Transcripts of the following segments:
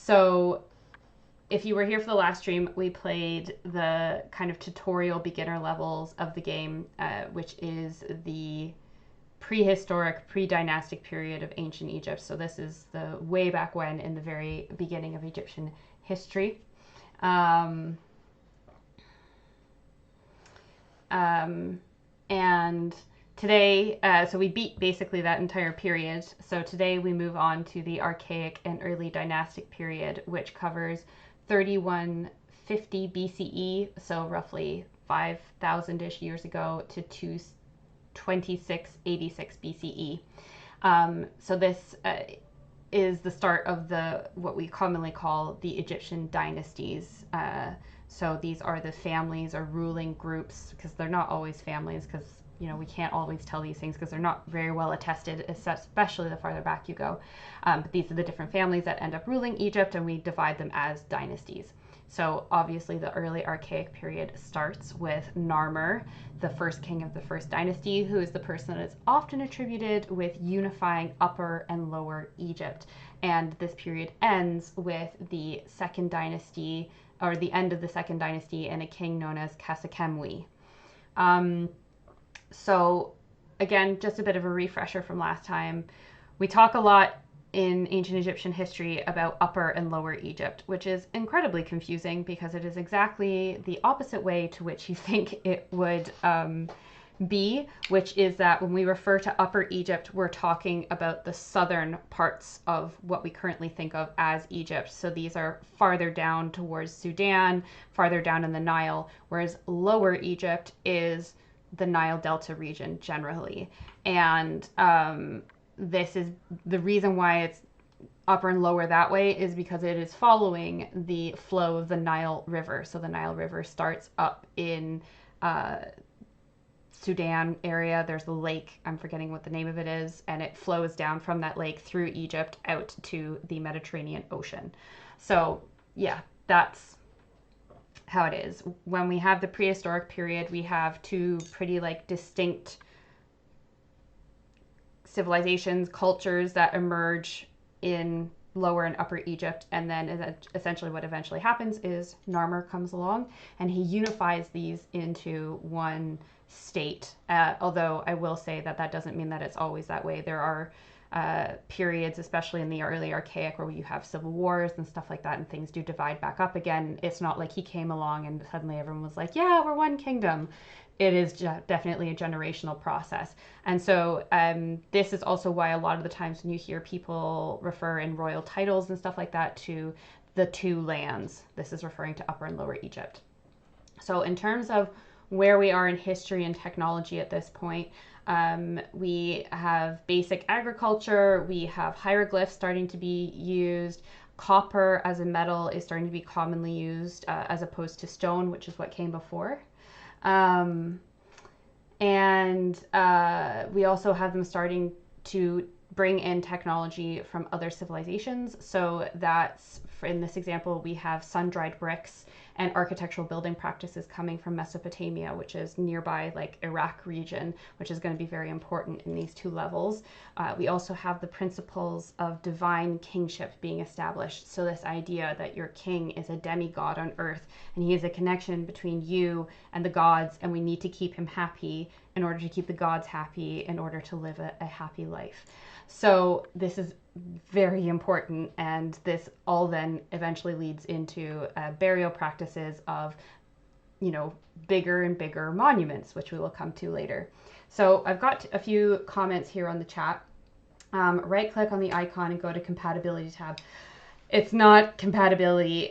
So if you were here for the last stream, we played the kind of tutorial beginner levels of the game, which is the prehistoric, pre-dynastic period of ancient Egypt. So this is the way back when, in the very beginning of Egyptian history. And today, so we beat basically that entire period. So today we move on to the Archaic and Early Dynastic period, which covers 3150 BCE, so roughly 5,000-ish years ago, to 2686 BCE. So this is the start of what we commonly call the Egyptian dynasties. So these are the families or ruling groups, because they're not always families, because we can't always tell these things because they're not very well attested, especially the farther back you go. But these are the different families that end up ruling Egypt, and we divide them as dynasties. So obviously the early Archaic period starts with Narmer, the first king of the first dynasty, who is the person that is often attributed with unifying Upper and Lower Egypt. And this period ends with the second dynasty, or the end of the second dynasty, and a king known as Kasekemwi. So again, just a bit of a refresher from last time. We talk a lot in ancient Egyptian history about Upper and Lower Egypt, which is incredibly confusing because it is exactly the opposite way to which you think it would be, which is that when we refer to Upper Egypt, we're talking about the southern parts of what we currently think of as Egypt. So these are farther down towards Sudan, farther down in the Nile, whereas Lower Egypt is the Nile Delta region generally. And this is the reason why it's upper and lower that way, is because it is following the flow of the Nile River. So the Nile River starts up in Sudan area. There's the lake, I'm forgetting what the name of it is, and it flows down from that lake through Egypt out to the Mediterranean Ocean. So yeah, that's how it is. When we have the prehistoric period, we have two pretty distinct civilizations, cultures that emerge in Lower and Upper Egypt, and then essentially what eventually happens is Narmer comes along and he unifies these into one state. Although I will say that doesn't mean that it's always that way. There are periods, especially in the early Archaic, where you have civil wars and stuff like that, and things do divide back up again. It's not like he came along and suddenly everyone was like, yeah, we're one kingdom. It is definitely a generational process. And so this is also why a lot of the times when you hear people refer in royal titles and stuff like that to the two lands, this is referring to Upper and Lower Egypt. So in terms of where we are in history and technology at this point, we have basic agriculture, we have hieroglyphs starting to be used, copper as a metal is starting to be commonly used as opposed to stone, which is what came before. And we also have them starting to bring in technology from other civilizations. So that's, in this example, we have sun-dried bricks and architectural building practices coming from Mesopotamia, which is nearby, Iraq region, which is going to be very important in these two levels. We also have the principles of divine kingship being established. So this idea that your king is a demigod on earth, and he is a connection between you and the gods, and we need to keep him happy in order to keep the gods happy, in order to live a happy life. So this is very important, and this all then eventually leads into burial practices of, bigger and bigger monuments, which we will come to later. So I've got a few comments here on the chat. Right click on the icon and go to compatibility tab. It's not compatibility.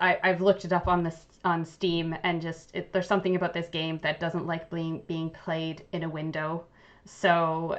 I've looked it up on Steam, and there's something about this game that doesn't like being played in a window. So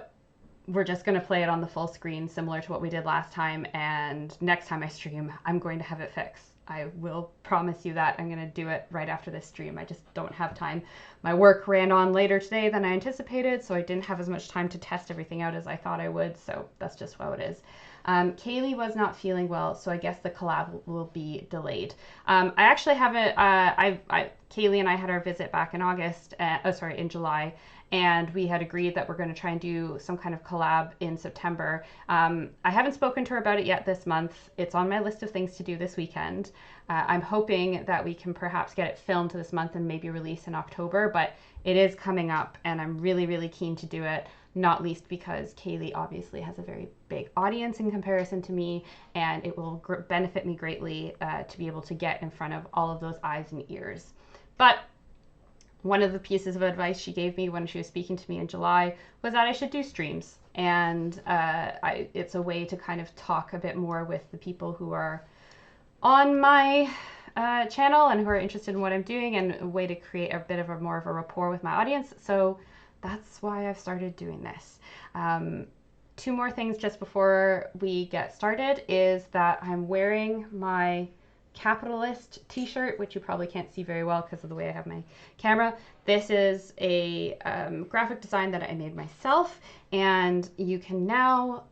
we're just going to play it on the full screen, similar to what we did last time, and next time I stream, I'm going to have it fixed. I will promise you that. I'm going to do it right after this stream. I just don't have time. My work ran on later today than I anticipated, so I didn't have as much time to test everything out as I thought I would, so that's just how it is. Kaylee was not feeling well, so I guess the collab will be delayed. I actually haven't, Kaylee and I had our visit back in in July, and we had agreed that we're going to try and do some kind of collab in September. I haven't spoken to her about it yet this month. It's on my list of things to do this weekend. I'm hoping that we can perhaps get it filmed this month and maybe release in October, but it is coming up and I'm really, really keen to do it, not least because Kaylee obviously has a very big audience in comparison to me, and it will benefit me greatly to be able to get in front of all of those eyes and ears. But one of the pieces of advice she gave me when she was speaking to me in July was that I should do streams. And it's a way to kind of talk a bit more with the people who are on my channel and who are interested in what I'm doing, and a way to create a bit of more of a rapport with my audience. So that's why I've started doing this. Two more things just before we get started is that I'm wearing my capitalist t-shirt, which you probably can't see very well because of the way I have my camera. This is a graphic design that I made myself, and you can now,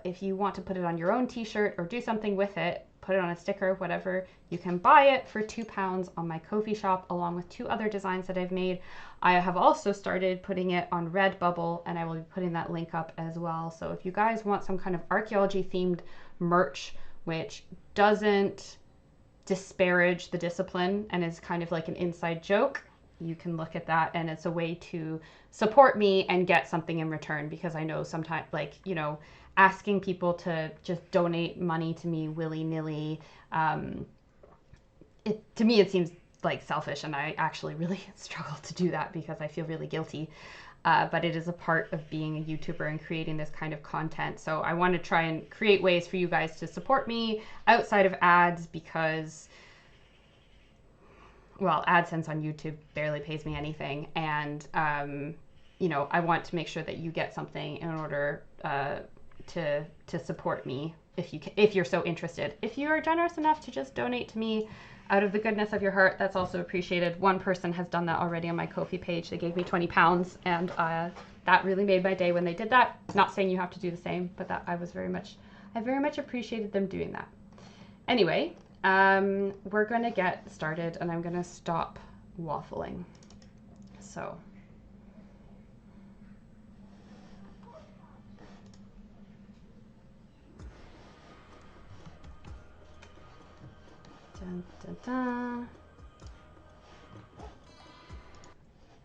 if you want to put it on your own t-shirt or do something with it, put it on a sticker, whatever, you can buy it for £2 on my Ko-fi shop, along with 2 other designs that I've made. I have also started putting it on Redbubble, and I will be putting that link up as well. So if you guys want some kind of archaeology themed merch, which doesn't disparage the discipline and is kind of like an inside joke, you can look at that, and it's a way to support me and get something in return, because I know sometimes, like, you know, asking people to just donate money to me willy-nilly, to me it seems like selfish, and I actually really struggle to do that because I feel really guilty. But it is a part of being a YouTuber and creating this kind of content. So I want to try and create ways for you guys to support me outside of ads, because, well, AdSense on YouTube barely pays me anything. And, you know, I want to make sure that you get something in order to support me if you're so interested. If you are generous enough to just donate to me out of the goodness of your heart, that's also appreciated. One person has done that already on my Ko-fi page. They gave me £20, and that really made my day when they did that. Not saying you have to do the same, but that I very much appreciated them doing that. Anyway, we're going to get started, and I'm going to stop waffling. So dun, dun, dun.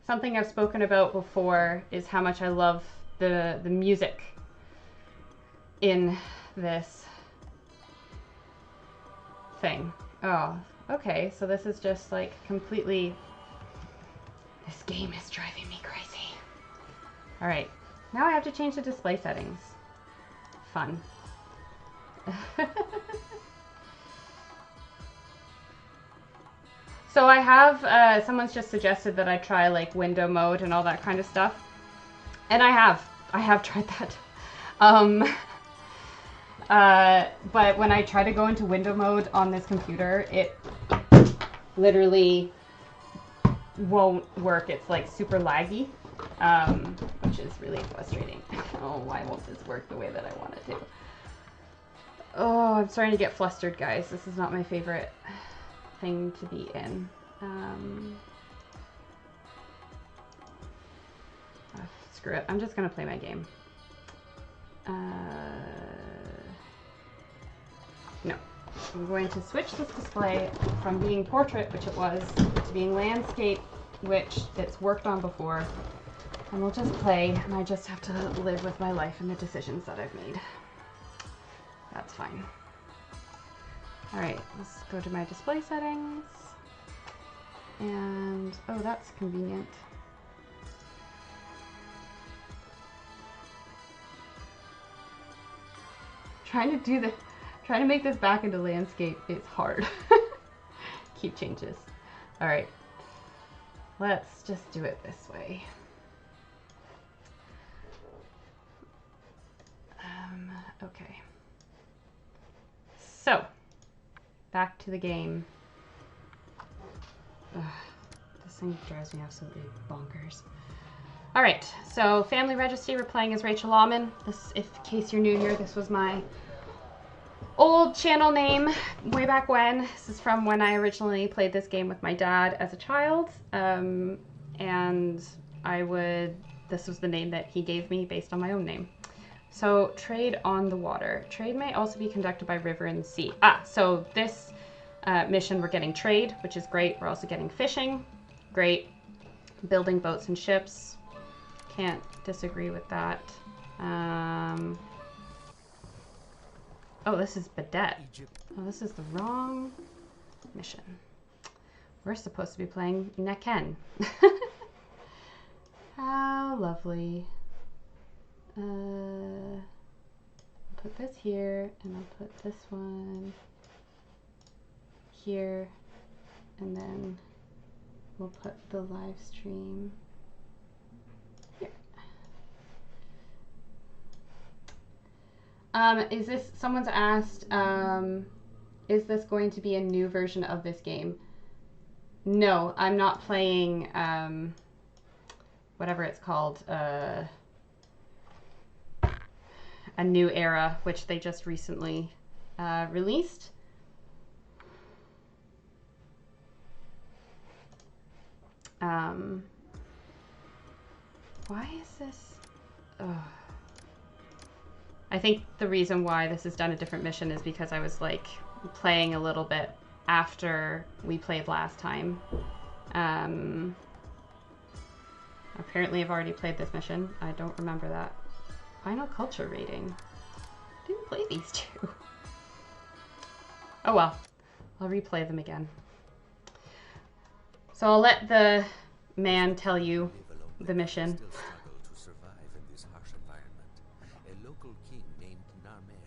Something I've spoken about before is how much I love the music in this thing. Oh, okay, so this is just like completely, this game is driving me crazy. All right, now I have to change the display settings. Fun. So I have, someone's just suggested that I try like window mode and all that kind of stuff. And I have tried that. But when I try to go into window mode on this computer, it literally won't work. It's like super laggy, which is really frustrating. Oh, why won't this work the way that I want it to? Oh, I'm starting to get flustered, guys. This is not my favorite thing to be in. Screw it. I'm just gonna play my game. No. I'm going to switch this display from being portrait, which it was, to being landscape, which it's worked on before. And we'll just play, and I just have to live with my life and the decisions that I've made. That's fine. Alright, let's go to my display settings. And, oh, that's convenient. Trying to make this back into landscape is hard. Keep changes. Alright, let's just do it this way. Okay. So, back to the game. Ugh, this thing drives me absolutely bonkers. Alright, so Family Registry, we're playing as Rachel Lawman. This, in case you're new here, this was my old channel name way back when. This is from when I originally played this game with my dad as a child. And this was the name that he gave me based on my own name. So trade on the water. Trade may also be conducted by river and sea. So this mission, we're getting trade, which is great. We're also getting fishing. Great. Building boats and ships. Can't disagree with that. Oh, this is Badet. Oh, this is the wrong mission. We're supposed to be playing Nekhen. How lovely. I'll put this here, and I'll put this one here, and then we'll put the live stream here. Is this, someone's asked, is this going to be a new version of this game? No, I'm not playing, whatever it's called, a new era, which they just recently released. Why is this? I think the reason why this has done a different mission is because I was like playing a little bit after we played last time. Apparently I've already played this mission. I don't remember that. Final culture rating. Didn't play these two. Oh well, I'll replay them again. So I'll let the man tell you the mission. To survive in this harsh environment, a local king named Narmer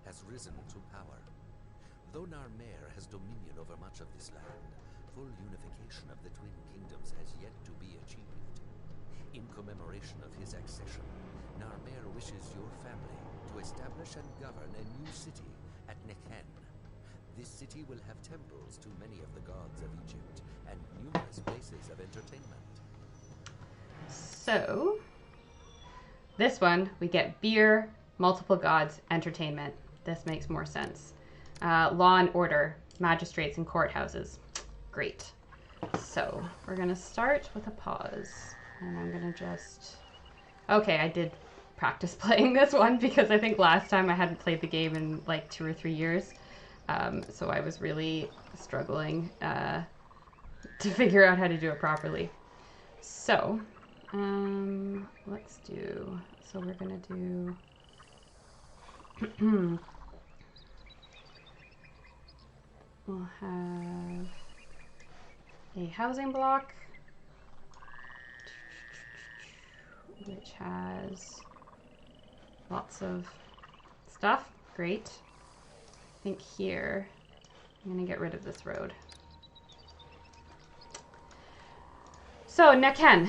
has risen to power. Though Narmer has dominion over much of this land, full unification of the twin kingdoms has yet to be achieved. In commemoration of his accession, Narmer wishes your family to establish and govern a new city at Nekhen. This city will have temples to many of the gods of Egypt and numerous places of entertainment. So, this one, we get beer, multiple gods, entertainment. This makes more sense. Law and order, magistrates and courthouses. Great. So, we're going to start with a pause. And I'm going to just... Okay, I did practice playing this one because I think last time I hadn't played the game in like 2 or 3 years. So I was really struggling to figure out how to do it properly. So, let's do... So we're going to do... We'll have a housing block, which has lots of stuff. Great. I think here, I'm going to get rid of this road. So, Nekhen.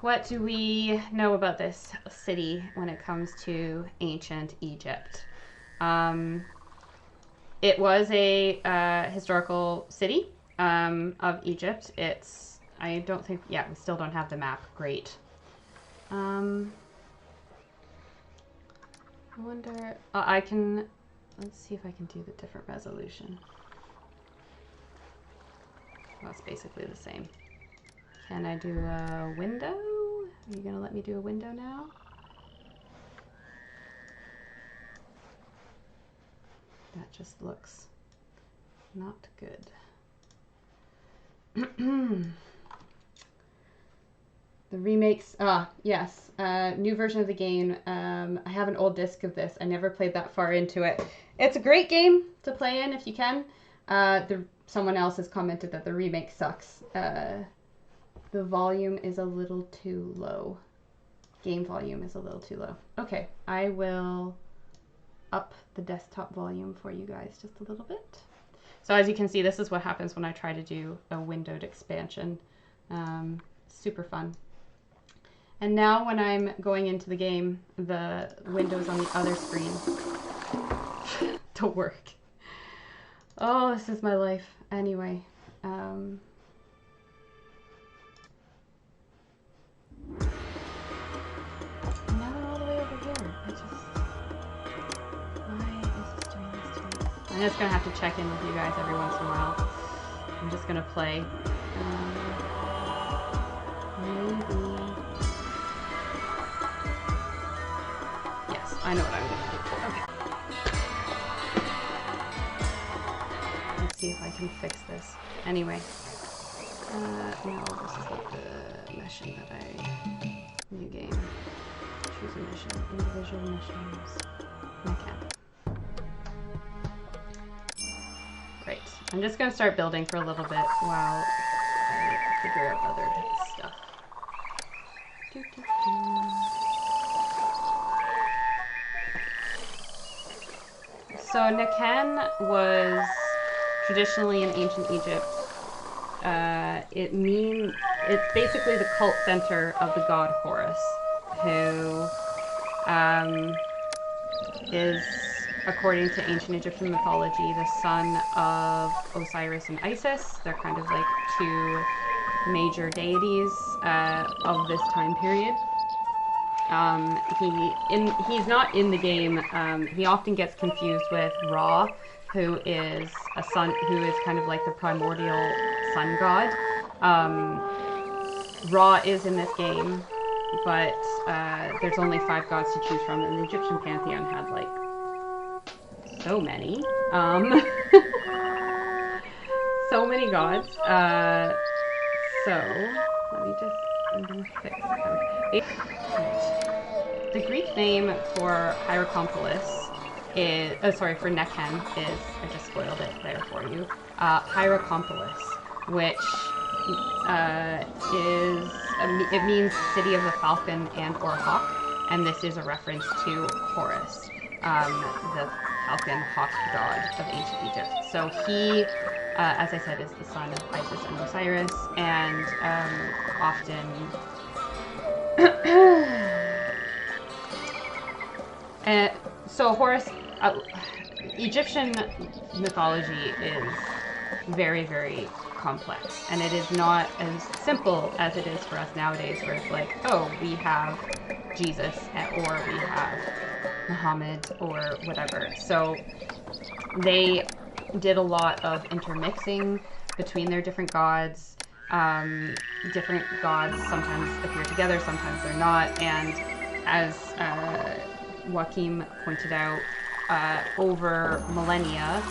What do we know about this city when it comes to ancient Egypt? It was a historical city of Egypt. It's, I don't think, yeah, we still don't have the map. Great. I wonder, I can, let's see if I can do the different resolution. Well, it's basically the same. Can I do a window? Are you gonna let me do a window now? That just looks not good. The remakes, yes, new version of the game. I have an old disc of this. I never played that far into it. It's a great game to play in if you can. Someone else has commented that the remake sucks. The volume is a little too low. Game volume is a little too low. Okay, I will up the desktop volume for you guys just a little bit. So as you can see, this is what happens when I try to do a windowed expansion. Super fun. And now when I'm going into the game, the windows on the other screen don't work. Oh, this is my life. Anyway, not all the way over here. Why is this doing this to me? I'm just gonna have to check in with you guys every once in a while. I'm just gonna play. Maybe I know what I'm going to do. Okay. Let's see if I can fix this. Anyway. No, this is not the mission that I... New game. Choose a mission. Individual missions. Nekhen. Great. I'm just going to start building for a little bit while I figure out other stuff. So Nekhen was traditionally in ancient Egypt. It's basically the cult center of the god Horus, who is, according to ancient Egyptian mythology, the son of Osiris and Isis. They're kind of like two major deities of this time period. He's not in the game. He often gets confused with Ra, who is kind of like the primordial sun god. Ra is in this game, but there's only 5 gods to choose from, and the Egyptian pantheon had like so many. So many gods. I'm gonna fix it. The Greek name for Hierakonpolis for Nekhen is, I just spoiled it there for you, Hierakonpolis, which it means city of the falcon and or hawk, and this is a reference to Horus, the falcon hawk god of ancient Egypt. So he, as I said, is the son of Isis and Osiris, and often so Horus, Egyptian mythology is very, very complex, and it is not as simple as it is for us nowadays, where it's like, oh, we have Jesus, or we have Muhammad, or whatever. So they did a lot of intermixing between their different gods. Different gods sometimes appear together, sometimes they're not, and as Joachim pointed out, over millennia,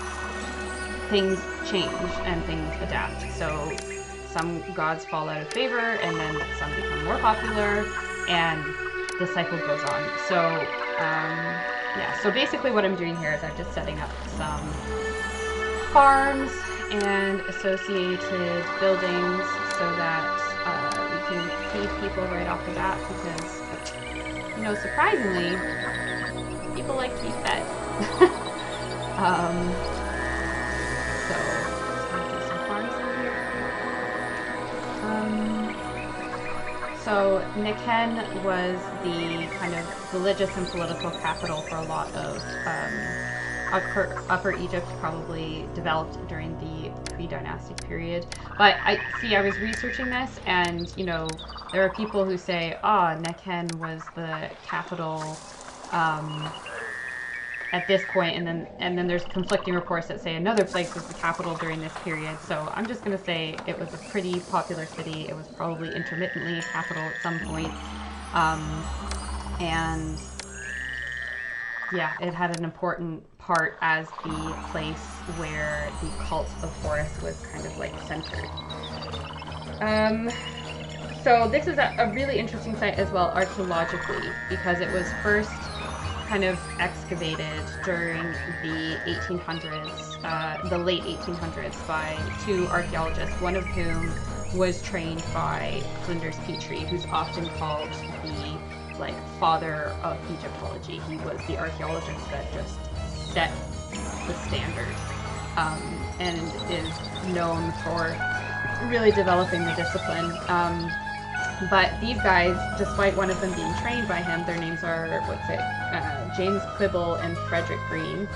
things change and things adapt. So some gods fall out of favor, and then some become more popular, and the cycle goes on. So yeah, so basically what I'm doing here is I'm just setting up some farms and associated buildings so that we can feed people right off the bat, because, you know, surprisingly, people like to be fed. So let's do some farms in here. So Nekhen was the kind of religious and political capital for a lot of Upper Egypt, probably developed during the pre-dynastic period. But I was researching this, and you know, there are people who say, Nekhen was the capital at this point, and then there's conflicting reports that say another place was the capital during this period. So I'm just going to say it was a pretty popular city. It was probably intermittently a capital at some point, and yeah, it had an important part as the place where the cult of Horus was kind of like centered. So this is a really interesting site as well archaeologically, because it was first kind of excavated during the 1800s, the late 1800s, by 2 archaeologists, one of whom was trained by Flinders Petrie, who's often called the father of Egyptology. He was the archaeologist that just set the standard, and is known for really developing the discipline. But these guys, despite one of them being trained by him, their names are, James Quibble and Frederick Green.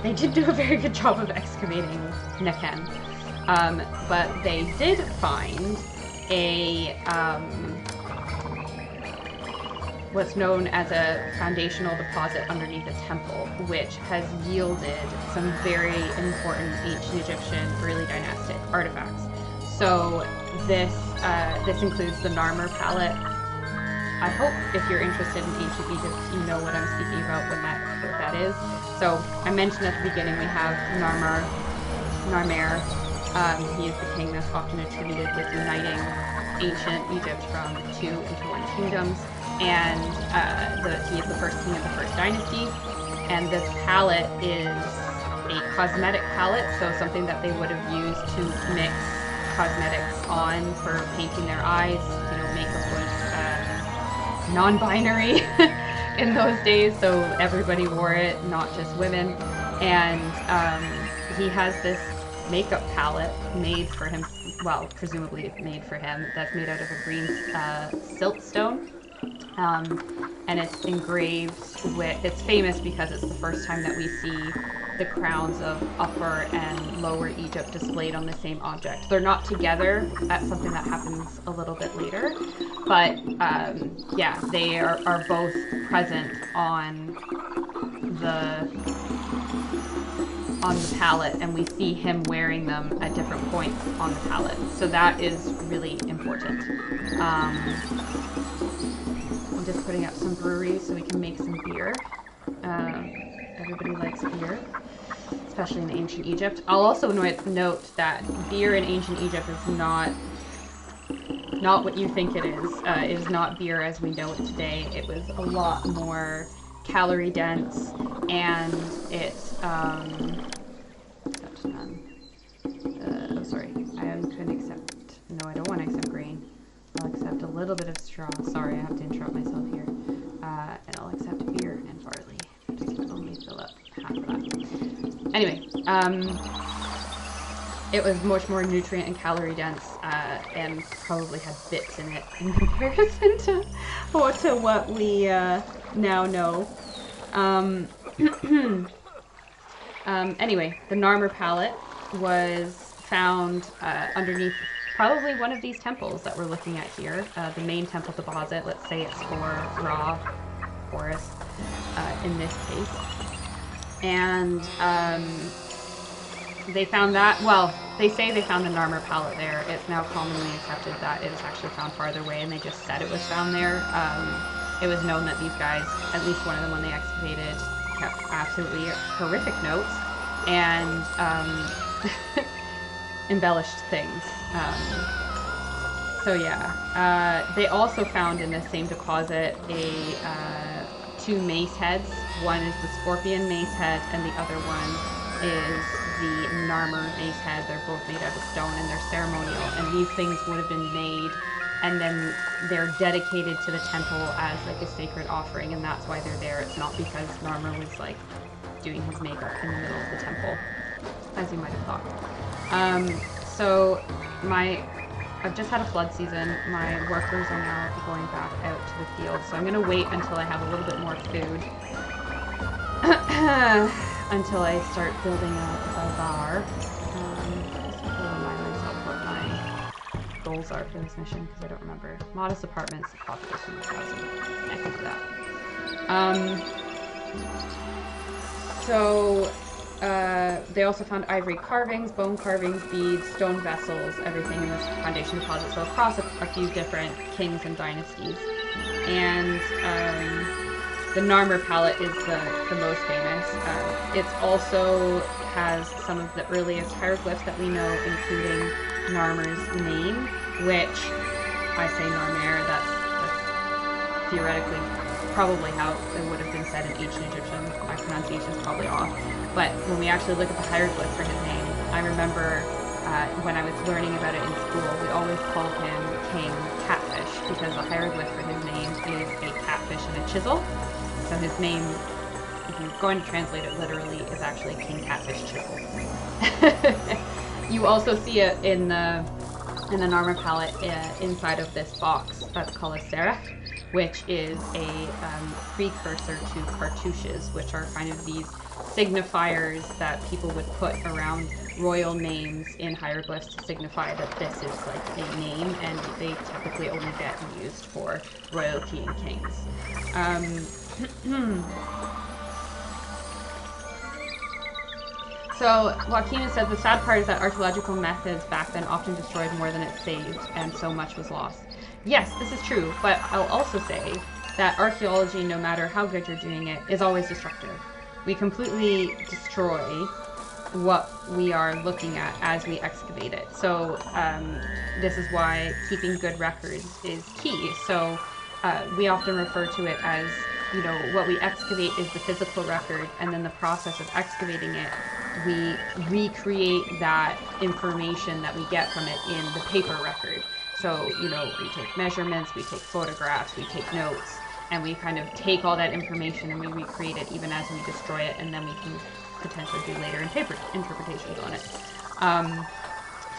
They didn't do a very good job of excavating Nekhen, but they did find a what's known as a foundational deposit underneath a temple, which has yielded some very important ancient Egyptian early dynastic artifacts. So this includes the Narmer palette, I hope if you're interested in ancient Egypt, you know what I'm speaking about what that is. So I mentioned at the beginning we have Narmer. He is the king that's often attributed with uniting ancient Egypt from two into one kingdoms, and he is the first king of the first dynasty. And this palette is a cosmetic palette, so something that they would have used to mix cosmetics on for painting their eyes. Makeup was non-binary in those days, so everybody wore it, not just women. And he has this makeup palette made for him, well, presumably made for him, that's made out of a green siltstone. And it's engraved with, it's famous because it's the first time that we see the crowns of Upper and Lower Egypt displayed on the same object. They're not together, that's something that happens a little bit later, but yeah, they are both present on the palette, and we see him wearing them at different points on the palette. So that is really important. I'm just putting up some breweries so we can make some beer. Everybody likes beer, especially in ancient Egypt. I'll also note that beer in ancient Egypt is not what you think it is. It is not beer as we know it today. It was a lot more calorie dense, and it's oh, sorry. I couldn't accept. No, I don't want to accept grain. I'll accept a little bit of straw. Sorry, I have to interrupt myself here. And I'll accept beer and barley. Just only fill up half of that. Anyway, it was much more nutrient and calorie dense, and probably had bits in it in comparison to what we now know. Anyway, the Narmer palette was found underneath probably one of these temples that we're looking at here, the main temple deposit. Let's say it's for Ra, Horus, in this case. And they found that, well, they say they found the Narmer palette there. It's now commonly accepted that it is actually found farther away, and they just said it was found there. It was known that these guys, at least one of them when they excavated, kept absolutely horrific notes and embellished things. So yeah, they also found in this same deposit two mace heads. One is the scorpion mace head, and the other one is the Narmer mace head. They're both made out of stone, and they're ceremonial. And these things would have been made, and then they're dedicated to the temple as like a sacred offering, and that's why they're there. It's not because Narmer was like doing his makeup in the middle of the temple, as you might have thought. So I've just had a flood season. My workers are now going back out to the field, so I'm going to wait until I have a little bit more food until I start building a bar. Just to remind myself what my goals are for this mission, because I don't remember. Modest apartments, population 1,000. I can do that. So they also found ivory carvings, bone carvings, beads, stone vessels, everything in this foundation deposit. So across a few different kings and dynasties. And the Narmer palette is the most famous. It also has some of the earliest hieroglyphs that we know, including Narmer's name, which I say Narmer, that's theoretically probably how it would have been said in ancient Egyptian. My pronunciation is probably off. But when we actually look at the hieroglyph for his name, I remember when I was learning about it in school, we always called him King Catfish, because the hieroglyph for his name is a catfish and a chisel. So his name, if you're going to translate it literally, is actually King Catfish Chisel. You also see it in the Narmer palette inside of this box that's called a serach, which is a precursor to cartouches, which are kind of these signifiers that people would put around royal names in hieroglyphs to signify that this is like a name, and they typically only get used for royalty and kings. So Joaquina said the sad part is that archaeological methods back then often destroyed more than it saved, and so much was lost. yes, this is true, but I'll also say that archaeology, no matter how good you're doing it, is always destructive. We completely destroy what we are looking at as we excavate it. So this is why keeping good records is key. So we often refer to it as, you know, what we excavate is the physical record, and then the process of excavating it, we recreate that information that we get from it in the paper record. So, you know, we take measurements, we take photographs, we take notes, and we kind of take all that information and we recreate it even as we destroy it, and then we can potentially do later interpretations on it.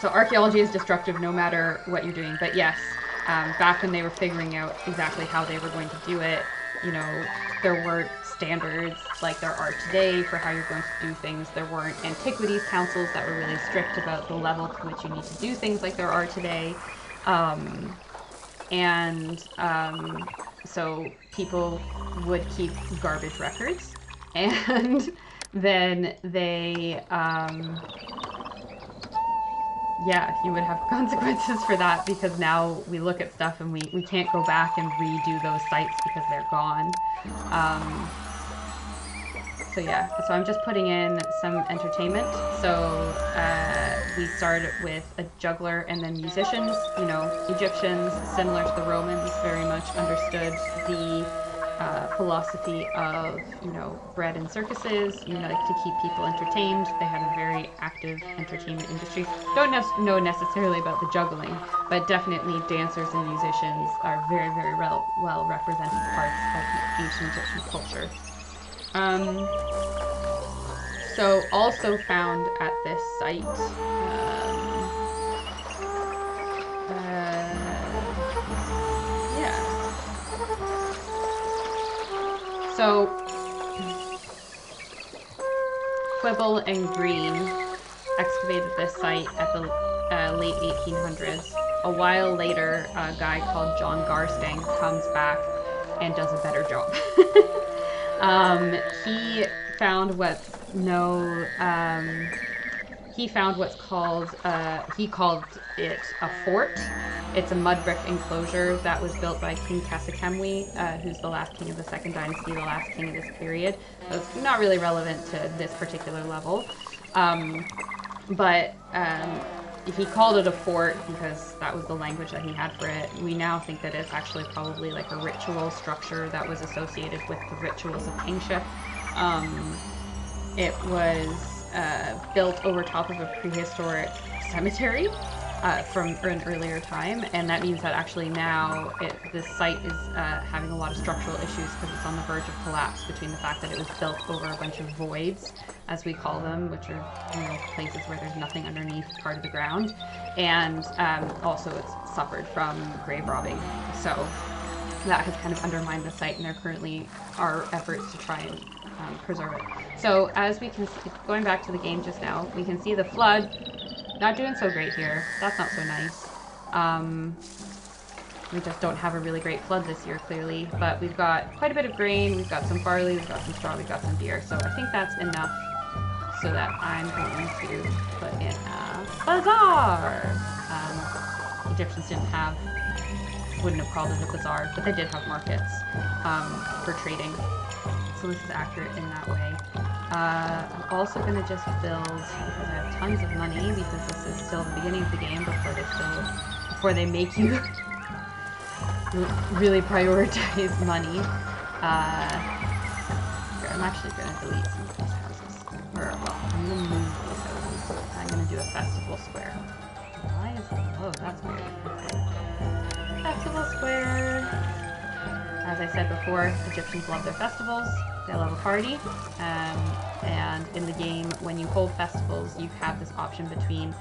So archaeology is destructive no matter what you're doing. But yes, back when they were figuring out exactly how they were going to do it, you know, there weren't standards like there are today for how you're going to do things. There weren't antiquities councils that were really strict about the level to which you need to do things like there are today. So people would keep garbage records, and then they, you would have consequences for that, because now we look at stuff and we can't go back and redo those sites because they're gone. So I'm just putting in some entertainment. So we started with a juggler and then musicians. You know, Egyptians, similar to the Romans, very much understood the philosophy of, you know, bread and circuses, you know, like to keep people entertained. They had a very active entertainment industry. Don't know necessarily about the juggling, but definitely dancers and musicians are very, very well represented parts of the ancient Egyptian culture. So also found at this site, So Quibble and Green excavated this site at the late 1800s. A while later, a guy called John Garstang comes back and does a better job. He found what's called, he called it a fort. It's a mud brick enclosure that was built by King Kasekemwe, who's the last king of the Second Dynasty, the last king of this period. So it's not really relevant to this particular level. But he called it a fort because that was the language that he had for it. We now think that it's actually probably like a ritual structure that was associated with the rituals of kingship. It was built over top of a prehistoric cemetery from an earlier time, and that means that actually now this site is having a lot of structural issues because it's on the verge of collapse between the fact that it was built over a bunch of voids, as we call them, which are, you know, places where there's nothing underneath part of the ground, and also it's suffered from grave robbing. So that has kind of undermined the site, and there currently are efforts to try and preserve it. So as we can see, going back to the game just now, we can see the flood. Not doing so great here. That's not so nice. We just don't have a really great flood this year, clearly. But we've got quite a bit of grain. We've got some barley. We've got some straw. We've got some beer. So I think that's enough so that I'm going to put in a bazaar. Egyptians wouldn't have called it a bazaar, but they did have markets for trading. So this is accurate in that way. I'm also going to just build, because I have tons of money, because this is still the beginning of the game before they make you really prioritize money. I'm actually going to delete some of these houses. I'm going to move these houses. I'm going to do a festival square. Why is it? Oh, that's weird. Okay. Festival square. As I said before, Egyptians love their festivals. They love a party. And in the game, when you hold festivals, you have this option between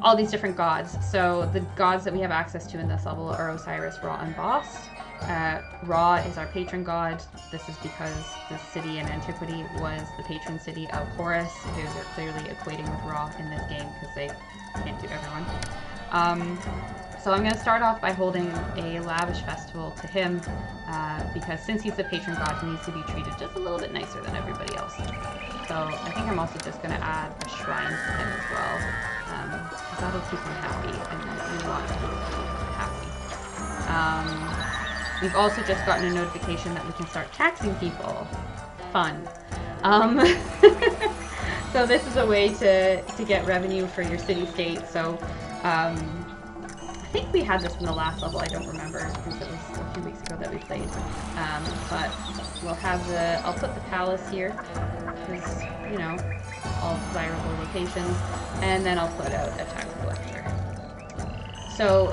all these different gods. So the gods that we have access to in this level are Osiris, Ra, and Bast. Ra is our patron god. This is because the city in antiquity was the patron city of Horus, who they're clearly equating with Ra in this game because they can't do everyone. So I'm going to start off by holding a lavish festival to him, because since he's the patron god, he needs to be treated just a little bit nicer than everybody else. So I think I'm also just going to add a shrine for him as well, because that'll keep him happy, and we want him to be happy. We've also just gotten a notification that we can start taxing people. Fun. So this is a way to get revenue for your city-state. So I think we had this in the last level. I don't remember because it was a few weeks ago that we played. But we'll have I'll put the palace here because, you know, all desirable locations. And then I'll put out a tax collector. So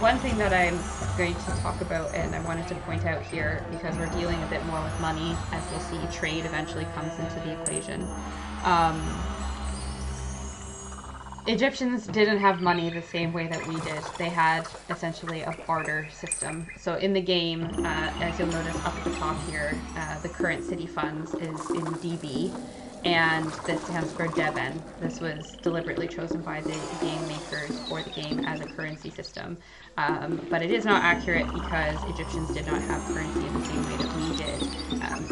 one thing that I'm going to talk about, and I wanted to point out here, because we're dealing a bit more with money, as you'll see, trade eventually comes into the equation. Egyptians didn't have money the same way that we did. They had essentially a barter system. So in the game, as you'll notice up at the top here, the current city funds is in DB. And this stands for Deben. This was deliberately chosen by the game makers for the game as a currency system. But it is not accurate because Egyptians did not have currency in the same way that we did.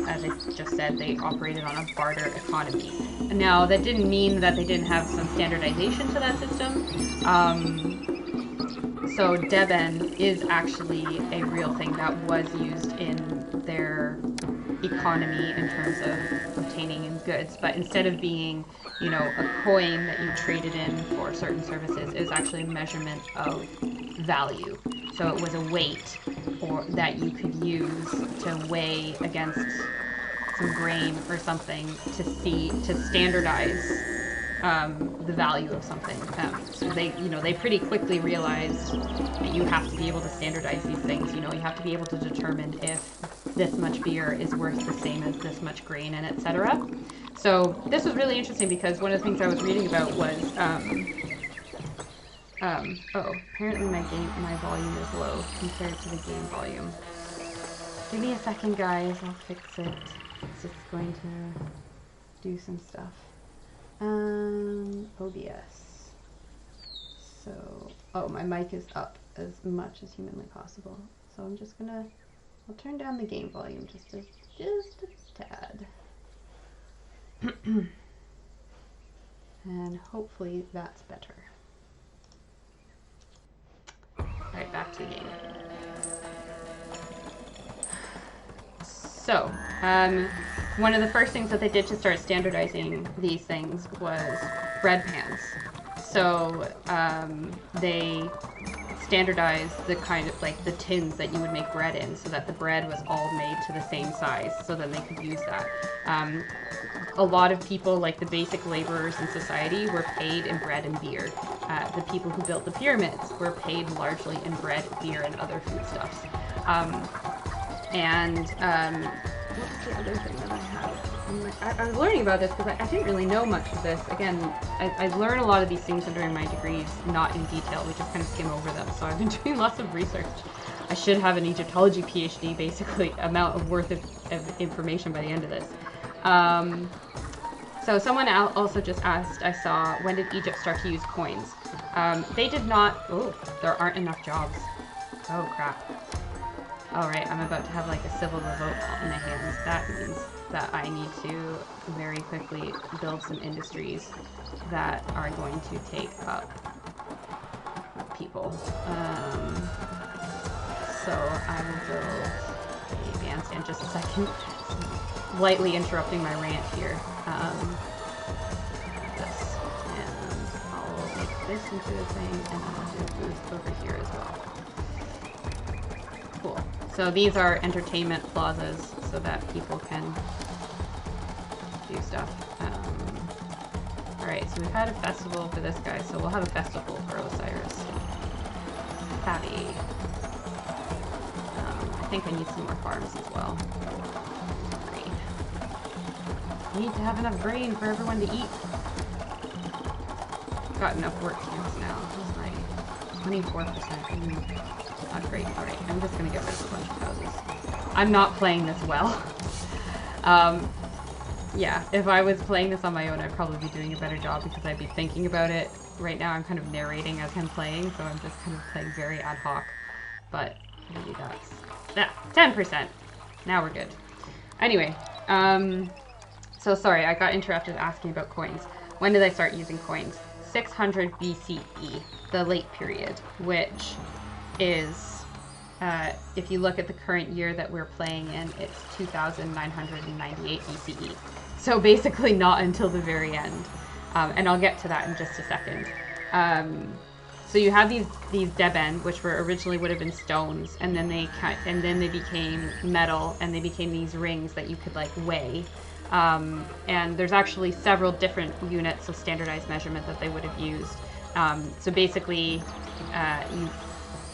As I just said, they operated on a barter economy. Now, that didn't mean that they didn't have some standardization to that system. So Deben is actually a real thing that was used in their economy in terms of obtaining in goods, but instead of being, you know, a coin that you traded in for certain services, it was actually a measurement of value. So it was a weight that you could use to weigh against some grain or something to standardize the value of something. So they pretty quickly realized that you have to be able to standardize these things. You know, you have to be able to determine if this much beer is worth the same as this much grain, and etc. So this was really interesting because one of the things I was reading about was apparently my volume is low compared to the game volume. Give me a second, guys. I'll fix it. It's just going to do some stuff. OBS. So, my mic is up as much as humanly possible. So I'm just gonna, I'll turn down the game volume just a tad. And hopefully that's better. Alright, back to the game. So, one of the first things that they did to start standardizing these things was bread pans. So, they standardized the kind of, like, the tins that you would make bread in so that the bread was all made to the same size so then they could use that. A lot of people, like the basic laborers in society, were paid in bread and beer. The people who built the pyramids were paid largely in bread, beer, and other foodstuffs. What's the other thing that I have? I was learning about this because I didn't really know much of this. Again, I learn a lot of these things during my degrees, not in detail. We just kind of skim over them. So I've been doing lots of research. I should have an Egyptology PhD, basically, amount of worth of information by the end of this. So someone also just asked, I saw, when did Egypt start to use coins? They did not, there aren't enough jobs. Oh crap. Alright, I'm about to have like a civil revolt in my hands. That means that I need to very quickly build some industries that are going to take up people. So I will build a bandstand just a second. Lightly interrupting my rant here. This. And I'll make this into a thing and I'll do a booth over here as well. Cool. So these are entertainment plazas so that people can do stuff. Alright, so we've had a festival for this guy, so we'll have a festival for Osiris. Patty. I think I need some more farms as well. Grain. I need to have enough grain for everyone to eat. Got enough work camps now. What's my 24%? Not great. Alright, I'm just gonna get rid of a bunch of houses. I'm not playing this well. Yeah, if I was playing this on my own, I'd probably be doing a better job because I'd be thinking about it. Right now I'm kind of narrating as I'm playing, so I'm just kind of playing very ad hoc. But maybe that's... Yeah, 10%! Now we're good. Anyway, so sorry, I got interrupted asking about coins. When did I start using coins? 600 BCE, the late period, which is if you look at the current year that we're playing in, it's 2998 BCE. So basically not until the very end. And I'll get to that in just a second. So you have these deben, which were originally would have been stones, and then they became metal, and they became these rings that you could like weigh. And there's actually several different units of standardized measurement that they would have used. So basically,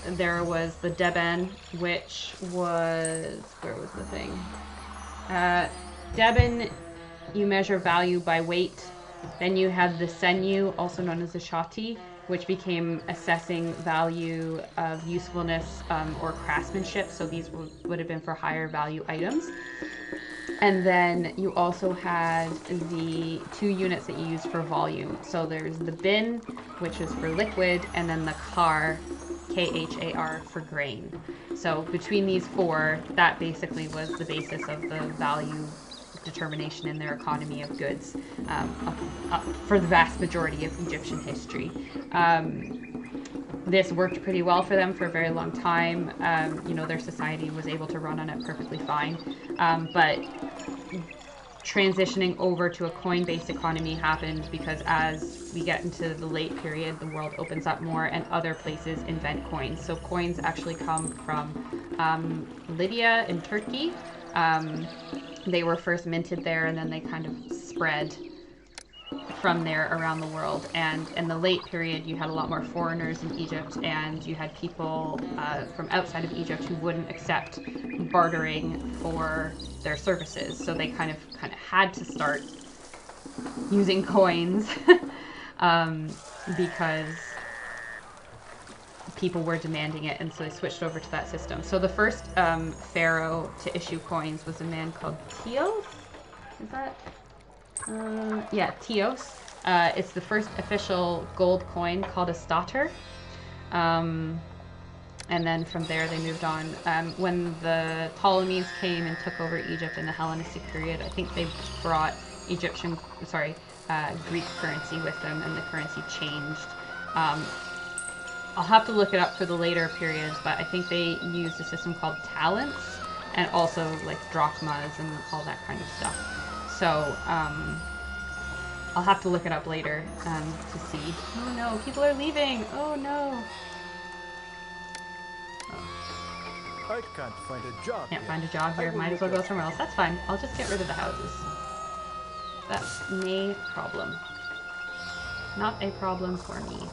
there was the deben, which was, where was the thing? Deben, you measure value by weight. Then you had the senu, also known as the shati, which became assessing value of usefulness or craftsmanship. So these would have been for higher value items. And then you also had the 2 units that you use for volume. So there's the bin, which is for liquid, and then the khar, Khar, for grain. So between these 4, that basically was the basis of the value determination in their economy of goods for the vast majority of Egyptian history. This worked pretty well for them for a very long time. Their society was able to run on it perfectly fine. But transitioning over to a coin-based economy happened because as we get into the late period, the world opens up more and other places invent coins. So coins actually come from Lydia in Turkey. They were first minted there, and then they kind of spread from there around the world. And in the late period, you had a lot more foreigners in Egypt, and you had people from outside of Egypt who wouldn't accept bartering for their services. So they kind of had to start using coins because people were demanding it, and so they switched over to that system. So the first pharaoh to issue coins was a man called Teos. Is that? Yeah, Teos. It's the first official gold coin called a stater. And then from there they moved on. When the Ptolemies came and took over Egypt in the Hellenistic period, I think they brought Greek currency with them, and the currency changed. I'll have to look it up for the later periods, but I think they used a system called talents and also like drachmas and all that kind of stuff. So I'll have to look it up later to see. Oh no, people are leaving! Oh no! I can't find a job. Can't find a job here. Might as well go somewhere else. That's fine. I'll just get rid of the houses. That's no problem. Not a problem for me.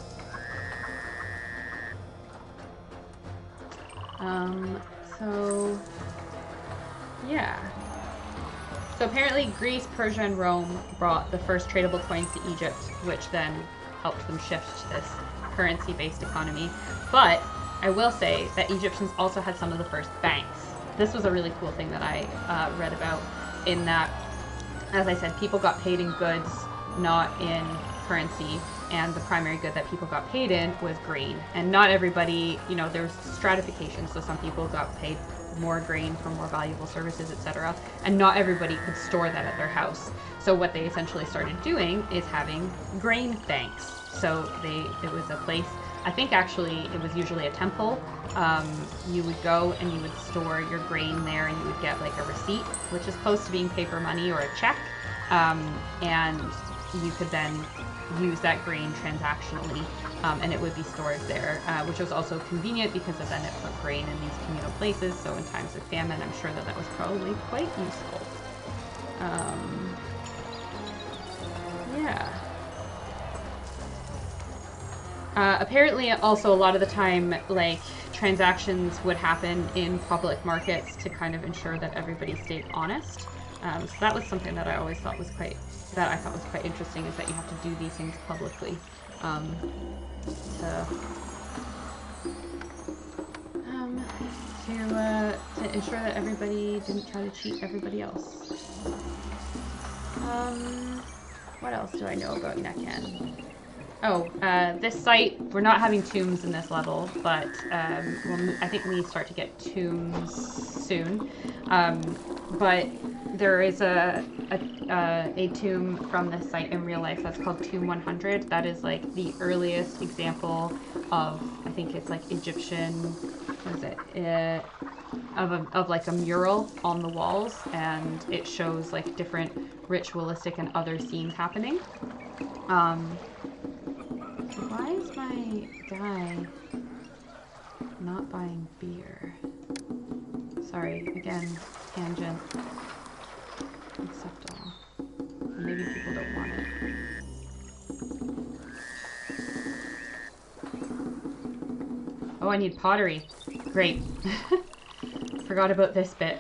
So yeah. So apparently Greece, Persia, and Rome brought the first tradable coins to Egypt, which then helped them shift to this currency-based economy. But I will say that Egyptians also had some of the first banks. This was a really cool thing that I read about, in that, as I said, people got paid in goods, not in currency, and the primary good that people got paid in was grain. And not everybody, there's stratification, so some people got paid more grain for more valuable services, etc. And not everybody could store that at their house. So what they essentially started doing is having grain banks. So it was a place, I think actually it was usually a temple. You would go and you would store your grain there, and you would get like a receipt, which is close to being paper money or a check. And you could then use that grain transactionally, and it would be stored there, which was also convenient because then it put grain in these communal places. So in times of famine, I'm sure that was probably quite useful. Yeah. Apparently, also a lot of the time, like, transactions would happen in public markets to kind of ensure that everybody stayed honest. So that was something that I always thought was quite interesting, is that you have to do these things publicly to ensure that everybody didn't try to cheat everybody else. What else do I know about Nekhen? Oh, this site, we're not having tombs in this level, but I think we start to get tombs soon. But there is a tomb from this site in real life that's called Tomb 100. That is like the earliest example of, I think it's like Egyptian what is it? Of like a mural on the walls, and it shows like different ritualistic and other scenes happening. Why is my guy not buying beer? Sorry, again, tangent. Accept all. Maybe people don't want it. Oh, I need pottery. Great. Forgot about this bit.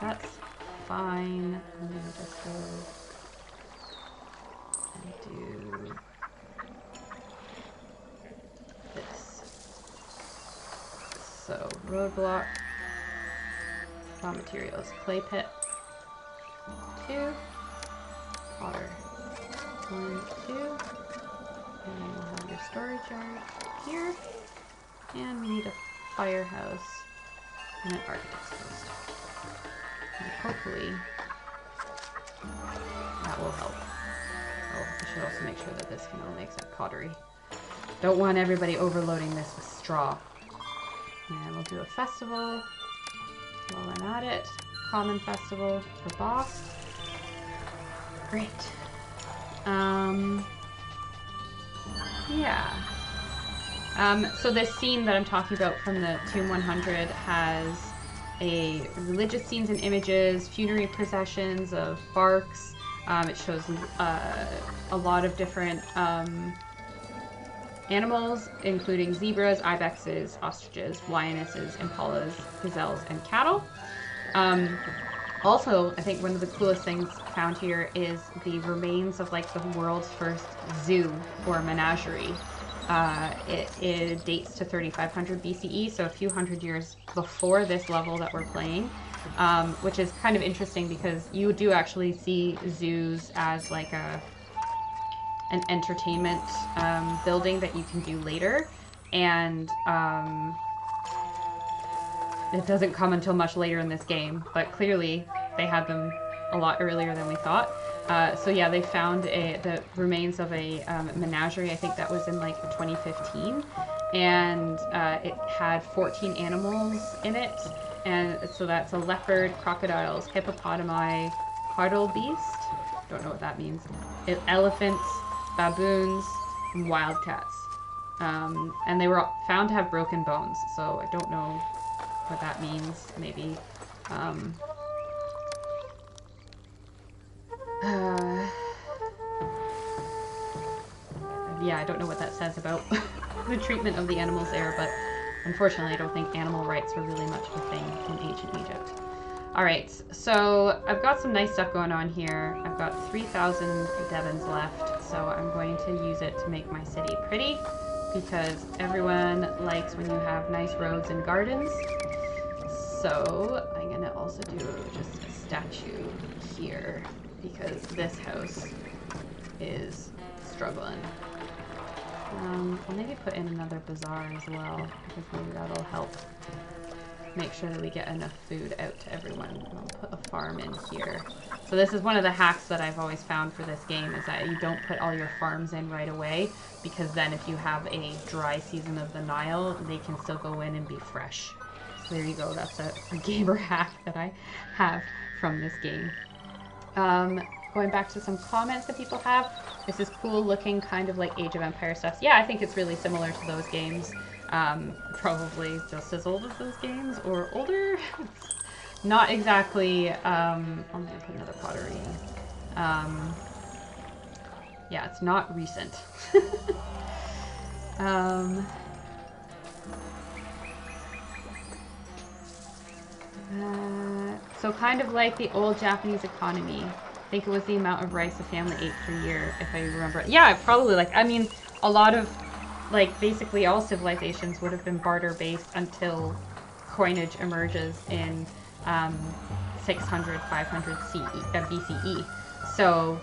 That's fine. I'm gonna just go and do this. So, roadblock, raw materials, clay pit, 2, water, 1, 2, and then we'll have your storage yard here, and we need a firehouse and an architect's post. And hopefully that will help. Oh, I should also make sure that this can only accept pottery. Don't want everybody overloading this with straw. And we'll do a festival while I'm at it. Common festival for boss. Great. Yeah. So this scene that I'm talking about from the Tomb 100 has a religious scenes and images, funerary processions of barks. It shows a lot of different animals, including zebras, ibexes, ostriches, lionesses, impalas, gazelles, and cattle. Also, I think one of the coolest things found here is the remains of like the world's first zoo or menagerie. It dates to 3500 BCE, so a few hundred years before this level that we're playing, which is kind of interesting because you do actually see zoos as like an entertainment building that you can do later, and it doesn't come until much later in this game, but clearly they had them a lot earlier than we thought. So yeah, they found the remains of a menagerie. I think that was in like 2015, and it had 14 animals in it, and so that's a leopard, crocodiles, hippopotami, hartebeest, don't know what that means, elephants, baboons, and wildcats. And they were found to have broken bones, so I don't know what that means. Maybe yeah, I don't know what that says about the treatment of the animals there, but unfortunately I don't think animal rights were really much of a thing in ancient Egypt. Alright, so I've got some nice stuff going on here. I've got 3,000 devons left, so I'm going to use it to make my city pretty, because everyone likes when you have nice roads and gardens. So I'm going to also do just a statue here, because this house is struggling. I'll maybe put in another bazaar as well, because maybe that'll help make sure that we get enough food out to everyone. I'll put a farm in here. So this is one of the hacks that I've always found for this game, is that you don't put all your farms in right away, because then if you have a dry season of the Nile, they can still go in and be fresh. So there you go, that's a gamer hack that I have from this game. Going back to some comments that people have, this is cool looking, kind of like Age of Empires stuff. Yeah, I think it's really similar to those games. Probably just as old as those games, or older. Not exactly, I'm gonna put another pottery in. Yeah, it's not recent. So kind of like the old Japanese economy. I think it was the amount of rice a family ate per year, if I remember. Yeah, probably like, I mean, a lot of, like, basically all civilizations would have been barter-based until coinage emerges in 600, 500 BCE. So,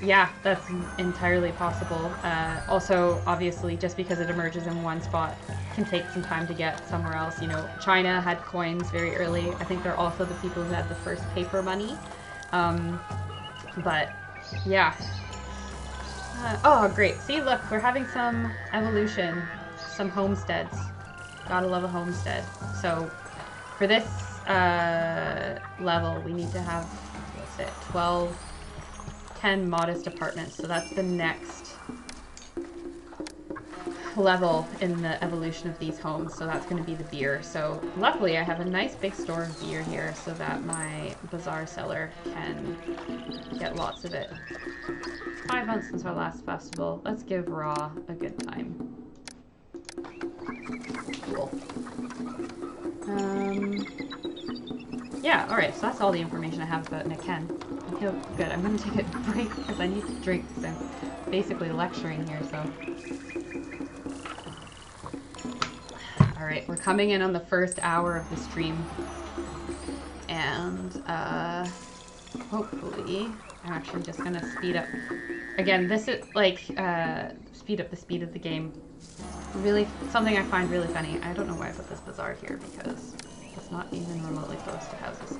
yeah, that's entirely possible. Also, obviously, just because it emerges in one spot can take some time to get somewhere else. You know, China had coins very early. I think they're also the people who had the first paper money. But, yeah. Oh, great. See, look, we're having some evolution. some homesteads. Gotta love a homestead. So for this level, we need to have, what's it, 10 modest apartments. So that's the next level in the evolution of these homes. So that's going to be the beer. So luckily I have a nice big store of beer here so that my bazaar seller can get lots of it. 5 months since our last festival. Let's give Raw a good time. Cool. Yeah, alright, so that's all the information I have about Nekhen. I feel good. I'm going to take a break because I need to drink because I'm basically lecturing here, so. Alright, we're coming in on the first hour of the stream. And, hopefully, I'm actually just going to speed up. Again, this is, like, speed up the speed of the game. Really, something I find really funny. I don't know why I put this bazaar here because it's not even remotely close to houses.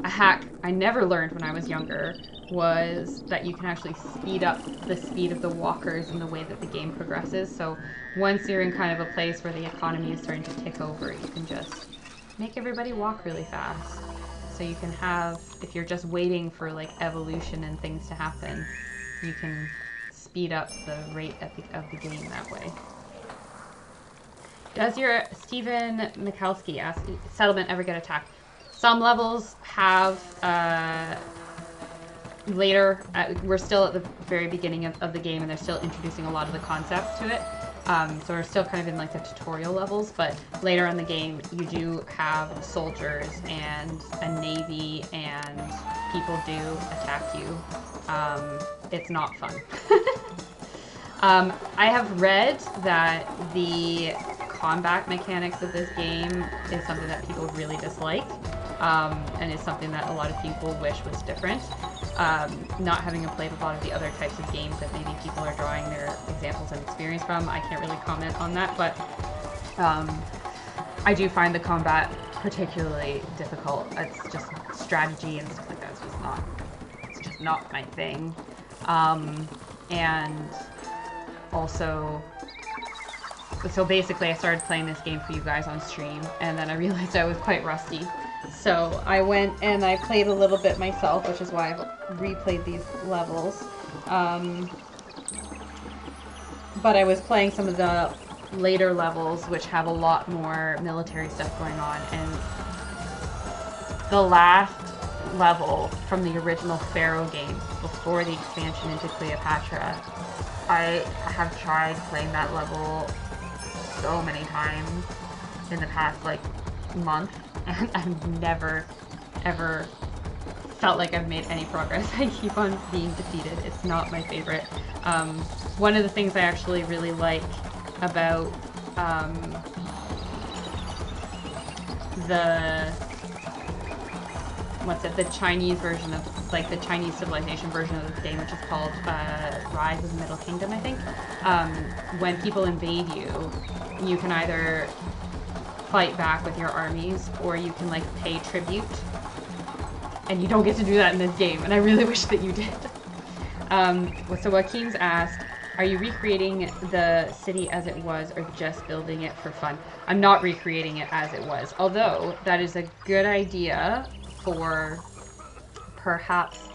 A hack I never learned when I was younger was that you can actually speed up the speed of the walkers in the way that the game progresses. So once you're in kind of a place where the economy is starting to tick over, you can just make everybody walk really fast. So you can have, if you're just waiting for like evolution and things to happen, you can speed up the rate of the game that way. Does your Stephen Mikalski ask, settlement ever get attacked? Some levels have, later, we're still at the very beginning of the game and they're still introducing a lot of the concepts to it. So we're still kind of in like the tutorial levels, but later in the game you do have soldiers and a navy and people do attack you. It's not fun. I have read that the combat mechanics of this game is something that people really dislike, and is something that a lot of people wish was different. Not having played a lot of the other types of games that maybe people are drawing their examples and experience from, I can't really comment on that, but I do find the combat particularly difficult. It's just strategy and stuff like that. It's just not my thing. And also, so basically I started playing this game for you guys on stream, and then I realized I was quite rusty. So I went and I played a little bit myself, which is why I've replayed these levels. But I was playing some of the later levels, which have a lot more military stuff going on, and the last level from the original Pharaoh game, before the expansion into Cleopatra, I have tried playing that level so many times in the past, like, month, and I've never, ever felt like I've made any progress. I keep on being defeated. It's not my favorite. One of the things I actually really like about the Chinese version of, like, the Chinese civilization version of this game, which is called Rise of the Middle Kingdom, I think. When people invade you, you can either fight back with your armies, or you can, like, pay tribute. And you don't get to do that in this game, and I really wish that you did. So Joaquin's asked, are you recreating the city as it was, or just building it for fun? I'm not recreating it as it was, although that is a good idea for perhaps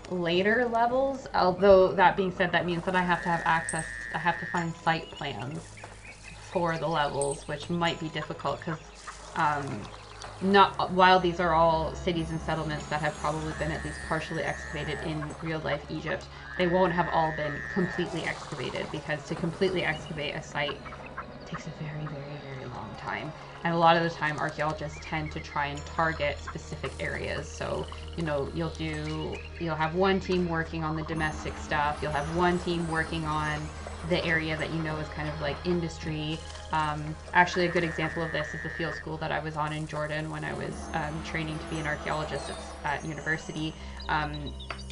later levels. Although that being said, that means that I have to have access, I have to find site plans for the levels, which might be difficult because while these are all cities and settlements that have probably been at least partially excavated in real life Egypt, they won't have all been completely excavated, because to completely excavate a site takes a very, very, very long time. And a lot of the time archaeologists tend to try and target specific areas. So, you know, you'll have one team working on the domestic stuff, you'll have one team working on the area that you know is kind of like industry. Actually, a good example of this is the field school that I was on in Jordan when I was training to be an archaeologist at university.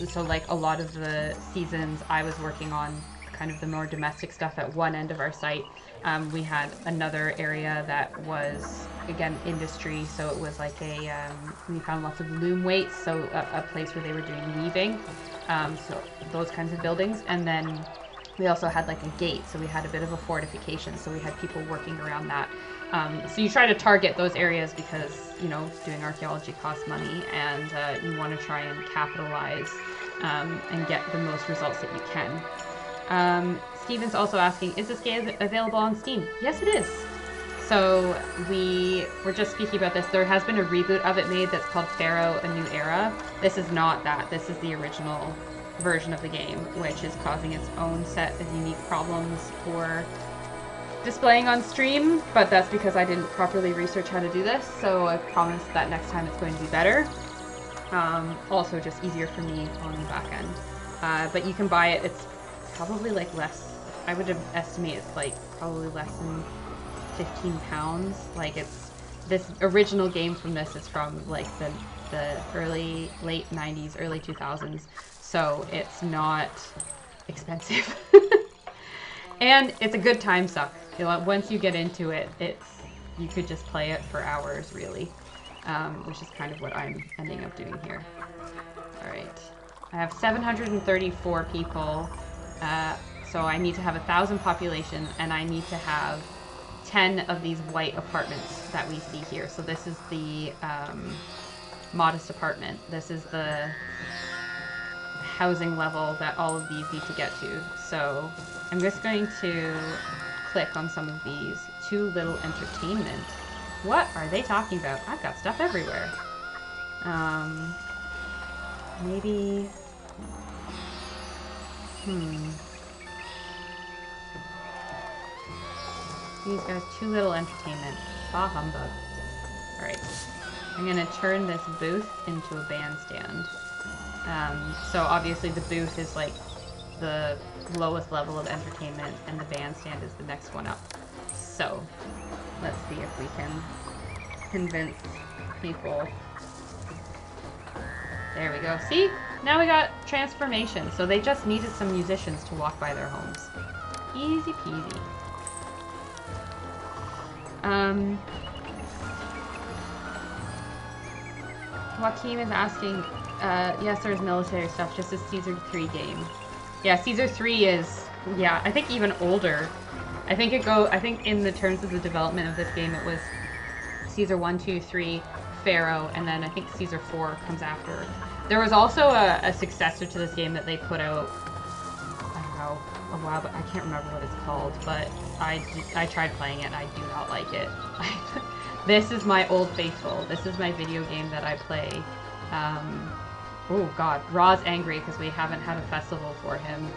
So like a lot of the seasons I was working on kind of the more domestic stuff at one end of our site. We had another area that was, again, industry, so it was like we found lots of loom weights, so a place where they were doing weaving, so those kinds of buildings. And then We also had like a gate, so we had a bit of a fortification, so we had people working around that. So you try to target those areas because, you know, doing archaeology costs money, and you want to try and capitalize and get the most results that you can. Steven's also asking, is this game available on Steam? Yes, it is. So we were just speaking about this. There has been a reboot of it made that's called Pharaoh: A New Era. This is not that. This is the original version of the game, which is causing its own set of unique problems for displaying on stream, but that's because I didn't properly research how to do this, so I promise that next time it's going to be better. Also just easier for me on the back end. But you can buy it. It's probably like less, I would estimate it's like probably less than £15. Like, it's this original game from this is from like the late 90s, early 2000s, so it's not expensive. And it's a good time suck. You know, once you get into it, you could just play it for hours, really, which is kind of what I'm ending up doing here. All right, I have 734 people, so I need to have 1,000 population, and I need to have 10 of these white apartments that we see here. So this is the modest apartment. This is the housing level that all of these need to get to. So I'm just going to click on some of these. Too little entertainment. What are they talking about? I've got stuff everywhere. Maybe... These guys, too little entertainment. Bah humbug. Alright. I'm gonna turn this booth into a bandstand. So obviously the booth is like the lowest level of entertainment, and the bandstand is the next one up. So let's see if we can convince people. There we go. See? Now we got transformation. So they just needed some musicians to walk by their homes. Easy peasy. Joaquin is asking, yes, there's military stuff, just a Caesar 3 game. Yeah, Caesar 3 is, yeah, I think even older. I think in the terms of the development of this game, it was Caesar 1, 2, 3, Pharaoh, and then I think Caesar 4 comes after. There was also a successor to this game that they put out, I don't know, a while, but I can't remember what it's called, but I tried playing it and I do not like it. This is my old faithful. This is my video game that I play. Oh god, Ra's angry because we haven't had a festival for him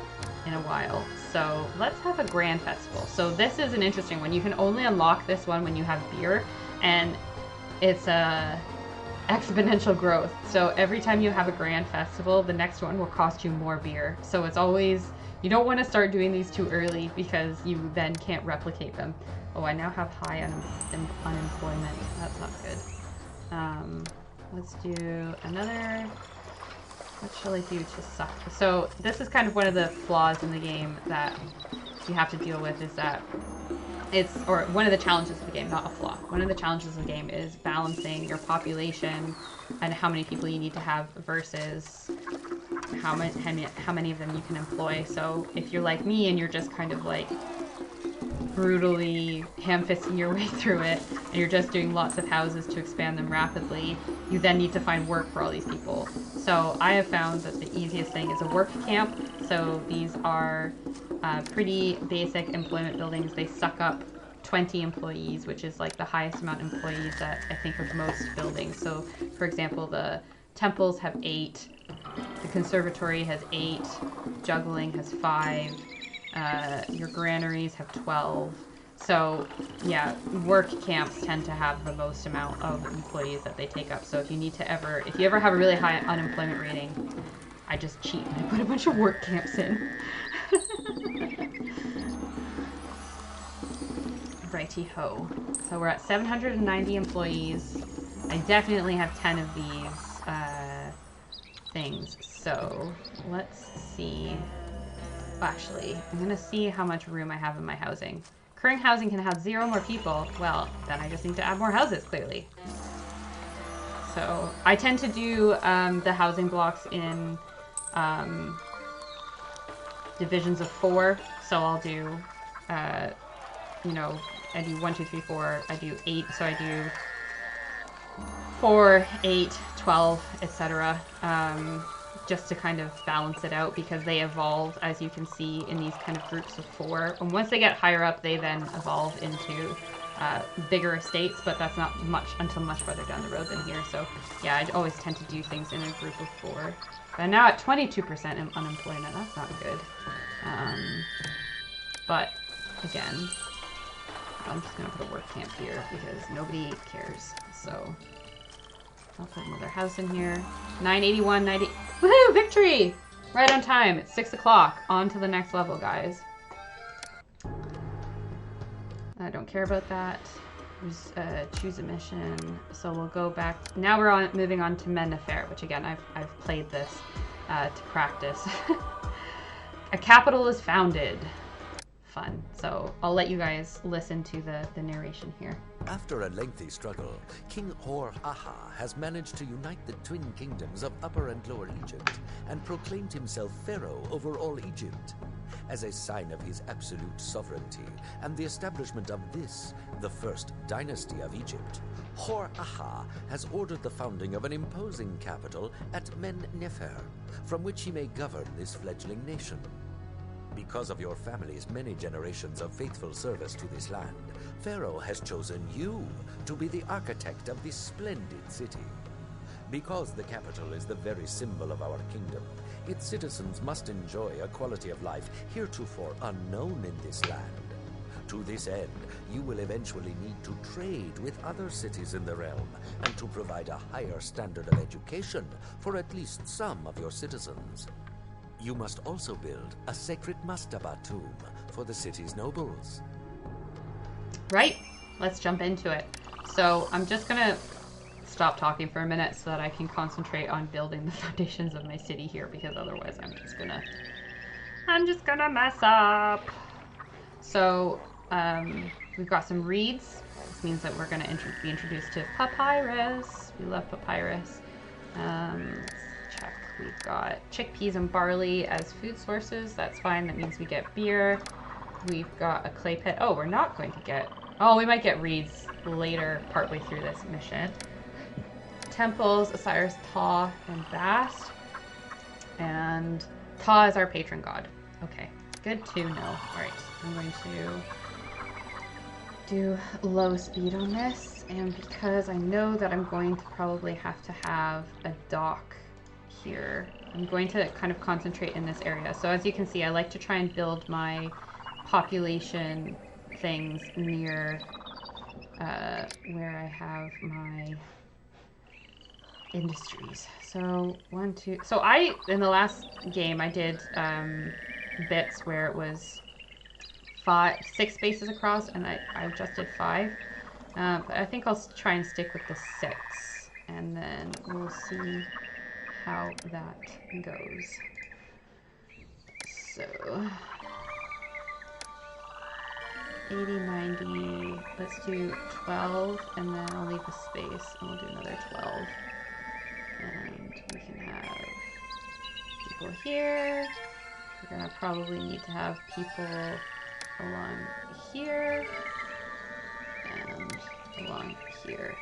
in a while. So let's have a grand festival. So this is an interesting one. You can only unlock this one when you have beer, and it's a exponential growth. So every time you have a grand festival, the next one will cost you more beer. So it's always, you don't want to start doing these too early because you then can't replicate them. Oh, I now have high unemployment. That's not good. Let's do another. What shall I do to suck? So this is kind of one of the flaws in the game that you have to deal with, is that or one of the challenges of the game, not a flaw. One of the challenges of the game is balancing your population and how many people you need to have versus how many of them you can employ. So if you're like me and you're just kind of like brutally ham-fisting your way through it, and you're just doing lots of houses to expand them rapidly, you then need to find work for all these people. So I have found that the easiest thing is a work camp. So these are pretty basic employment buildings. They suck up 20 employees, which is like the highest amount of employees that I think of most buildings. So for example, the temples have 8, the conservatory has 8, juggling has 5, your granaries have 12. So yeah, work camps tend to have the most amount of employees that they take up. So if you ever have a really high unemployment rating, I just cheat and I put a bunch of work camps in. Righty-ho. So we're at 790 employees. I definitely have 10 of these things. So let's see. Actually, I'm gonna see how much room I have in my housing. Current housing can house 0 more people. Well, then I just need to add more houses, clearly. So I tend to do the housing blocks in divisions of 4. So I'll do, you know, I do 1, 2, 3, 4. I do 8. So I do 4, 8, 12, etc. Just to kind of balance it out, because they evolve, as you can see, in these kind of groups of 4. And once they get higher up, they then evolve into bigger estates, but that's not much until much further down the road than here. So yeah, I always tend to do things in a group of 4. But now at 22% unemployment, that's not good. But again, I'm just gonna put a work camp here because nobody cares. So I'll put another house in here. 981, 90. Woohoo! Victory! Right on time. It's 6 o'clock. On to the next level, guys. I don't care about that. Just choose a mission. So we'll go back. Now we're moving on to Men-Nefer, which again I've played this to practice. A capital is founded. Fun. So I'll let you guys listen to the narration here. After a lengthy struggle, King Hor-Aha has managed to unite the twin kingdoms of Upper and Lower Egypt and proclaimed himself Pharaoh over all Egypt. As a sign of his absolute sovereignty and the establishment of this, the first dynasty of Egypt, Hor-Aha has ordered the founding of an imposing capital at Men-Nefer, from which he may govern this fledgling nation. Because of your family's many generations of faithful service to this land, Pharaoh has chosen you to be the architect of this splendid city. Because the capital is the very symbol of our kingdom, its citizens must enjoy a quality of life heretofore unknown in this land. To this end, you will eventually need to trade with other cities in the realm and to provide a higher standard of education for at least some of your citizens. You must also build a sacred mastaba tomb for the city's nobles. Right, let's jump into it. So I'm just gonna stop talking for a minute so that I can concentrate on building the foundations of my city here, because otherwise I'm just gonna mess up. So we've got some reeds. This means that we're gonna be introduced to papyrus. We love papyrus. Let's check. We've got chickpeas and barley as food sources. That's fine. That means we get beer. We've got a clay pit. Oh, we're not going to get... Oh, we might get reeds later, partway through this mission. Temples, Osiris, Ptah, and Bast. And Ptah is our patron god. Okay, good to know. All right, I'm going to do low speed on this. And because I know that I'm going to probably have to have a dock here, I'm going to kind of concentrate in this area. So as you can see, I like to try and build my population things near where I have my industries. So 1, 2. So in the last game I did bits where it was 6 spaces across, and I just did 5. But I think I'll try and stick with the 6, and then we'll see how that goes. So 80, 90, let's do 12, and then I'll leave a space, and we'll do another 12. And we can have people here. We're gonna probably need to have people along here, and along here.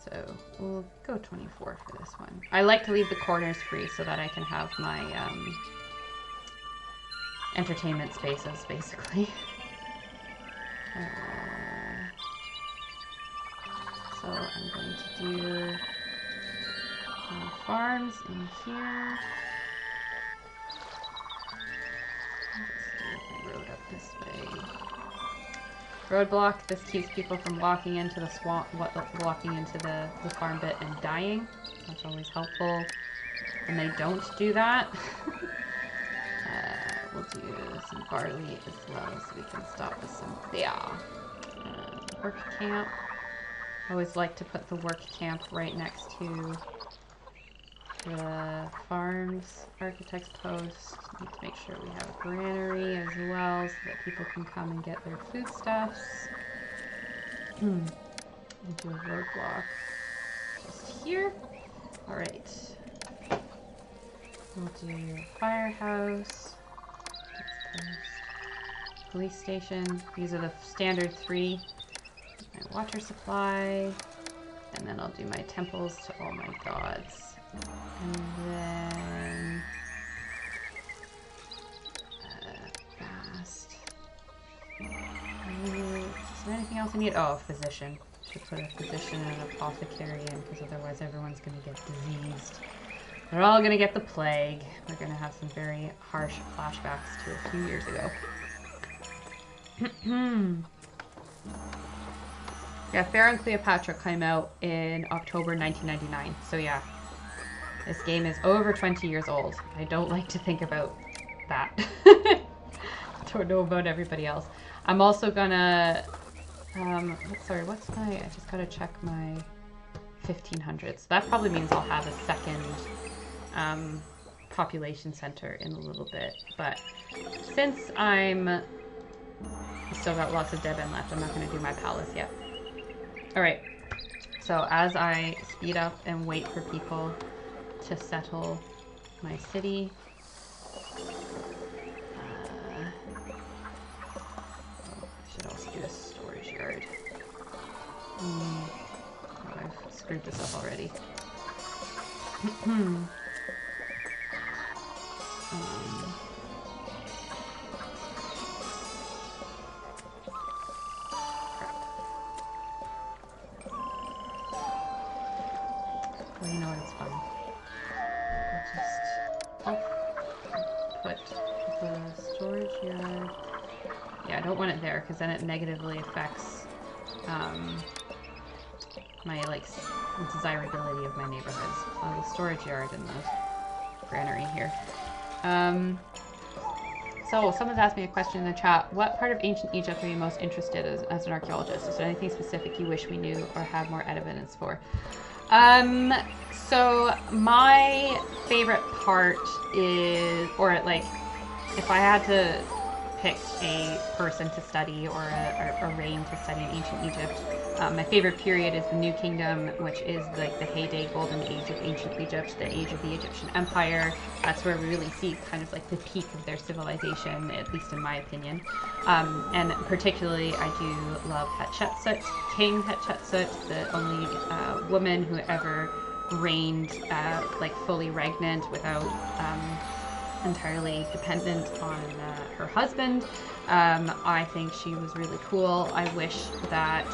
So we'll go 24 for this one. I like to leave the corners free so that I can have my entertainment spaces, basically. So I'm going to do farms in here. Let's do the road up this way. Roadblock. This keeps people from walking into the swamp, walking into the farm bit and dying. That's always helpful. And they don't do that. We'll do some barley as well, so we can stop with some beer. Work camp. I always like to put the work camp right next to the farms. Architect's post. Need to make sure we have a granary as well, so that people can come and get their foodstuffs. We'll do a roadblock just here. All right. We'll do a firehouse. Police station. These are the standard 3. My water supply. And then I'll do my temples to all my gods. And then... fast. Is there anything else I need? Oh, a physician. Should put a physician and an apothecary in, because otherwise everyone's going to get diseased. They're all going to get the plague. We're going to have some very harsh flashbacks to a few years ago. Yeah, Pharaoh and Cleopatra came out in October 1999. So yeah, this game is over 20 years old. I don't like to think about that. Don't know about everybody else. I'm also gonna, sorry, what's my, I just gotta check my 1500s. That probably means I'll have a second population center in a little bit. But since I've still got lots of dead end left, I'm not gonna do my palace yet. Alright, so as I speed up and wait for people to settle my city, I should also do a storage yard. Oh, I've screwed this up already. Well, you know what, it's fine. I'll just put the storage yard. Yeah, I don't want it there because then it negatively affects my desirability of my neighborhoods. So the storage yard and the granary here. So someone's asked me a question in the chat. What part of ancient Egypt are you most interested in as an archaeologist? Is there anything specific you wish we knew or had more evidence for? So my favorite part is, or like, if I had to pick a person to study or a reign to study in ancient Egypt, my favorite period is the New Kingdom, which is like the heyday golden age of ancient Egypt, the age of the Egyptian Empire. That's where we really see kind of like the peak of their civilization, at least in my opinion. And particularly, I do love Hatshepsut, King Hatshepsut, the only woman who ever reigned like fully regnant without entirely dependent on her husband. I think she was really cool. I wish that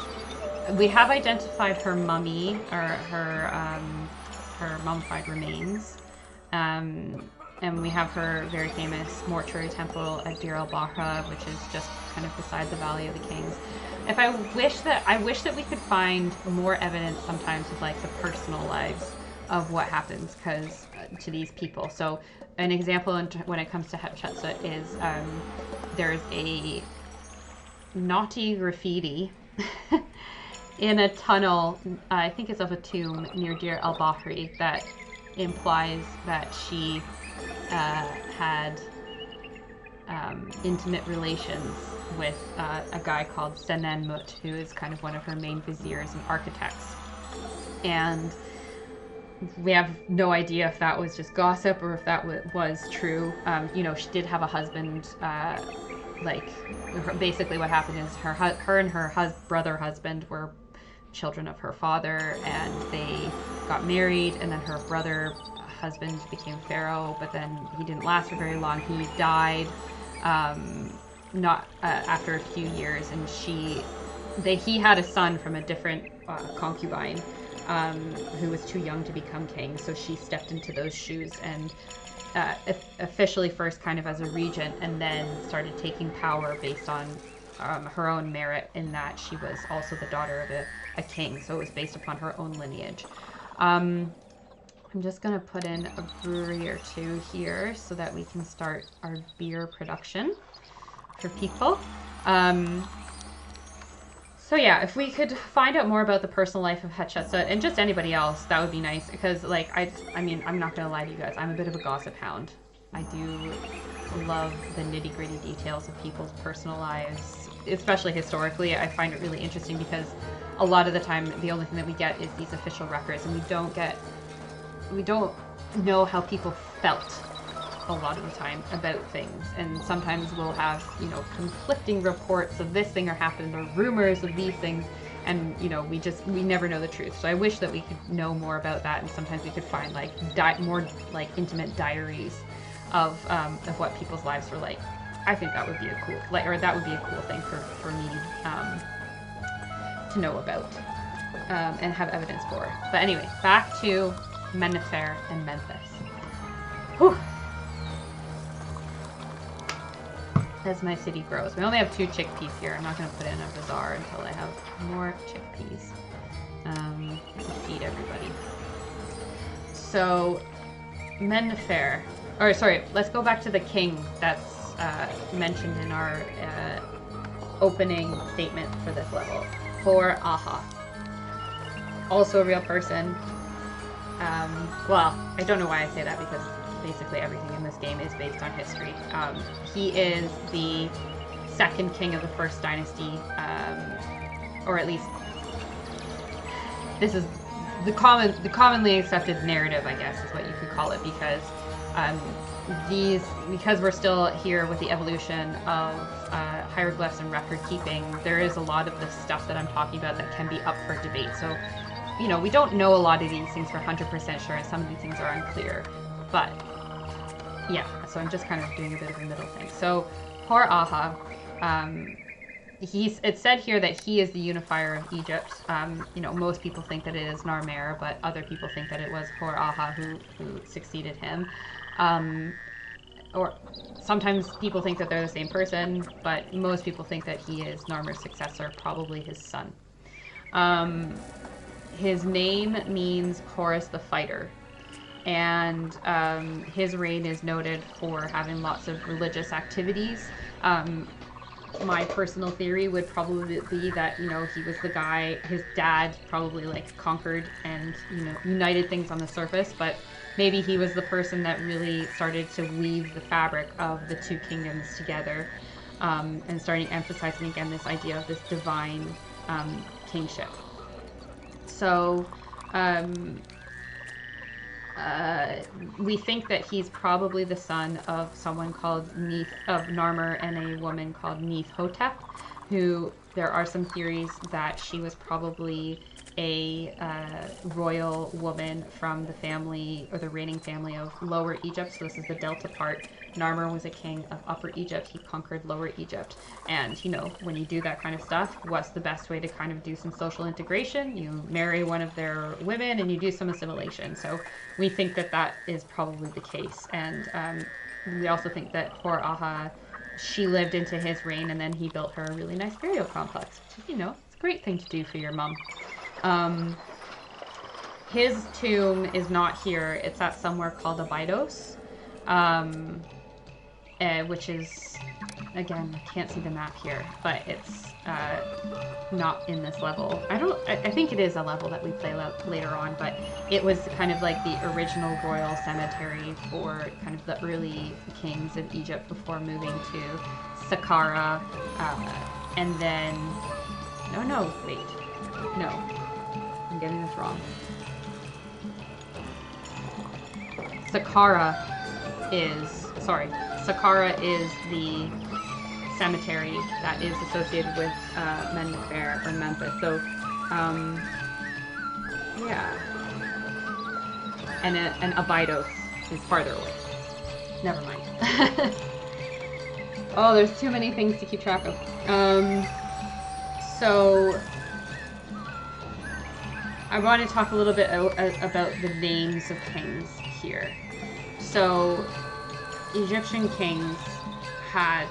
we have identified her mummy or her mummified remains, and we have her very famous mortuary temple at Deir el-Bahra, which is just kind of beside the Valley of the Kings. I wish that we could find more evidence sometimes of like the personal lives of what happens to these people. So an example when it comes to Hatshepsut is there's a naughty graffiti in a tunnel, I think it's of a tomb near Deir el-Bahri, that implies that she had intimate relations with a guy called Senenmut, who is kind of one of her main viziers and architects. And we have no idea if that was just gossip or if that was true. She did have a husband. Basically what happened is her and her brother husband were children of her father, and they got married, and then her brother husband became Pharaoh, but then he didn't last for very long. He died after a few years, and he had a son from a different concubine who was too young to become king, so she stepped into those shoes and officially first kind of as a regent, and then started taking power based on her own merit, in that she was also the daughter of a king, so it was based upon her own lineage. I'm just going to put in a brewery or two here so that we can start our beer production for people. So yeah, if we could find out more about the personal life of Hatshepsut and just anybody else, that would be nice, because like I'm not gonna lie to you guys, I'm a bit of a gossip hound. I do love the nitty-gritty details of people's personal lives, especially historically. I find it really interesting because a lot of the time the only thing that we get is these official records, and we don't know how people felt a lot of the time about things, and sometimes we'll have, you know, conflicting reports of this thing or happened, or rumors of these things, and you know, we never know the truth. So I wish that we could know more about that, and sometimes we could find like more like intimate diaries of what people's lives were like. I think that would be a cool, like, or that would be a cool thing for me to know about and have evidence for. But anyway, back to Men-Nefer and Memphis. Whew. As my city grows. We only have 2 chickpeas here. I'm not going to put in a bazaar until I have more chickpeas to feed everybody. So, Men-Nefer. Or sorry, let's go back to the king that's mentioned in our opening statement for this level. Hor-Aha. Also a real person. Well, I don't know why I say that, because basically everything in this game is based on history. He is the second king of the first dynasty, or at least this is the commonly accepted narrative, I guess, is what you could call it, because because we're still here with the evolution of hieroglyphs and record keeping, there is a lot of the stuff that I'm talking about that can be up for debate. So, you know, we don't know a lot of these things for 100% sure, and some of these things are unclear. But, yeah, so I'm just kind of doing a bit of a middle thing. So, Hor-Aha, it's said here that he is the unifier of Egypt. You know, most people think that it is Narmer, but other people think that it was Hor-Aha who succeeded him. Or sometimes people think that they're the same person, but most people think that he is Narmer's successor, probably his son. His name means Horus the Fighter, and his reign is noted for having lots of religious activities. My personal theory would probably be that, you know, he was the guy, his dad probably like conquered and, you know, united things on the surface, but maybe he was the person that really started to weave the fabric of the 2 kingdoms together, and starting emphasizing again this idea of this divine kingship. So we think that he's probably the son of someone called Narmer and a woman called Neith-Hotep, who there are some theories that she was probably a royal woman from the family, or the reigning family, of Lower Egypt. So this is the Delta part. Narmer was a king of Upper Egypt. He conquered Lower Egypt. And, you know, when you do that kind of stuff, what's the best way to kind of do some social integration? You marry one of their women and you do some assimilation. So we think that that is probably the case. And we also think that Hor-Aha, she lived into his reign, and then he built her a really nice burial complex, which is, you know, it's a great thing to do for your mom. His tomb is not here. It's at somewhere called Abydos, which is, again, I can't see the map here, but it's not in this level. I think it is a level that we play later on, but it was kind of like the original royal cemetery for kind of the early kings of Egypt before moving to Saqqara, and then, no, I'm getting this wrong. Saqqara is the cemetery that is associated with Men-Nefer or Memphis. So, yeah. And Abydos is farther away. Never mind. Oh, there's too many things to keep track of. So, I want to talk a little bit about the names of kings here. So, Egyptian kings had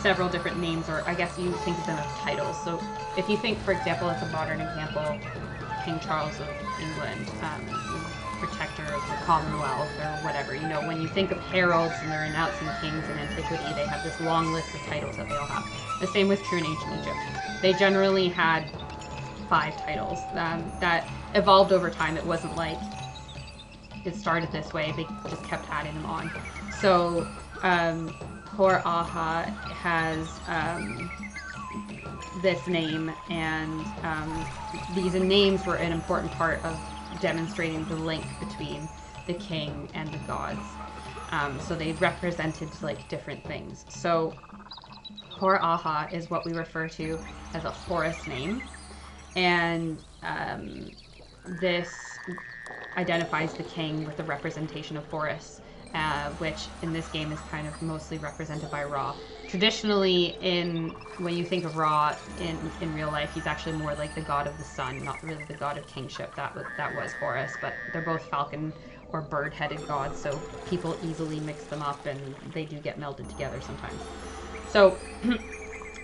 several different names, or I guess you think of them as titles. So, if you think, for example, as a modern example, King Charles of England, protector of the Commonwealth, or whatever, you know, when you think of heralds and they're announcing kings in antiquity, they have this long list of titles that they all have. The same was true in ancient Egypt. They generally had 5 titles that evolved over time. It wasn't like it started this way, they just kept adding them on. So Hor-Aha has this name, and these names were an important part of demonstrating the link between the king and the gods. So they represented like different things. So Hor-Aha is what we refer to as a Horus name, and this identifies the king with the representation of Horus, which in this game is kind of mostly represented by Ra. Traditionally, when you think of Ra in real life, he's actually more like the god of the sun, not really the god of kingship. That was Horus, but they're both falcon or bird-headed gods, so people easily mix them up, and they do get melded together sometimes. So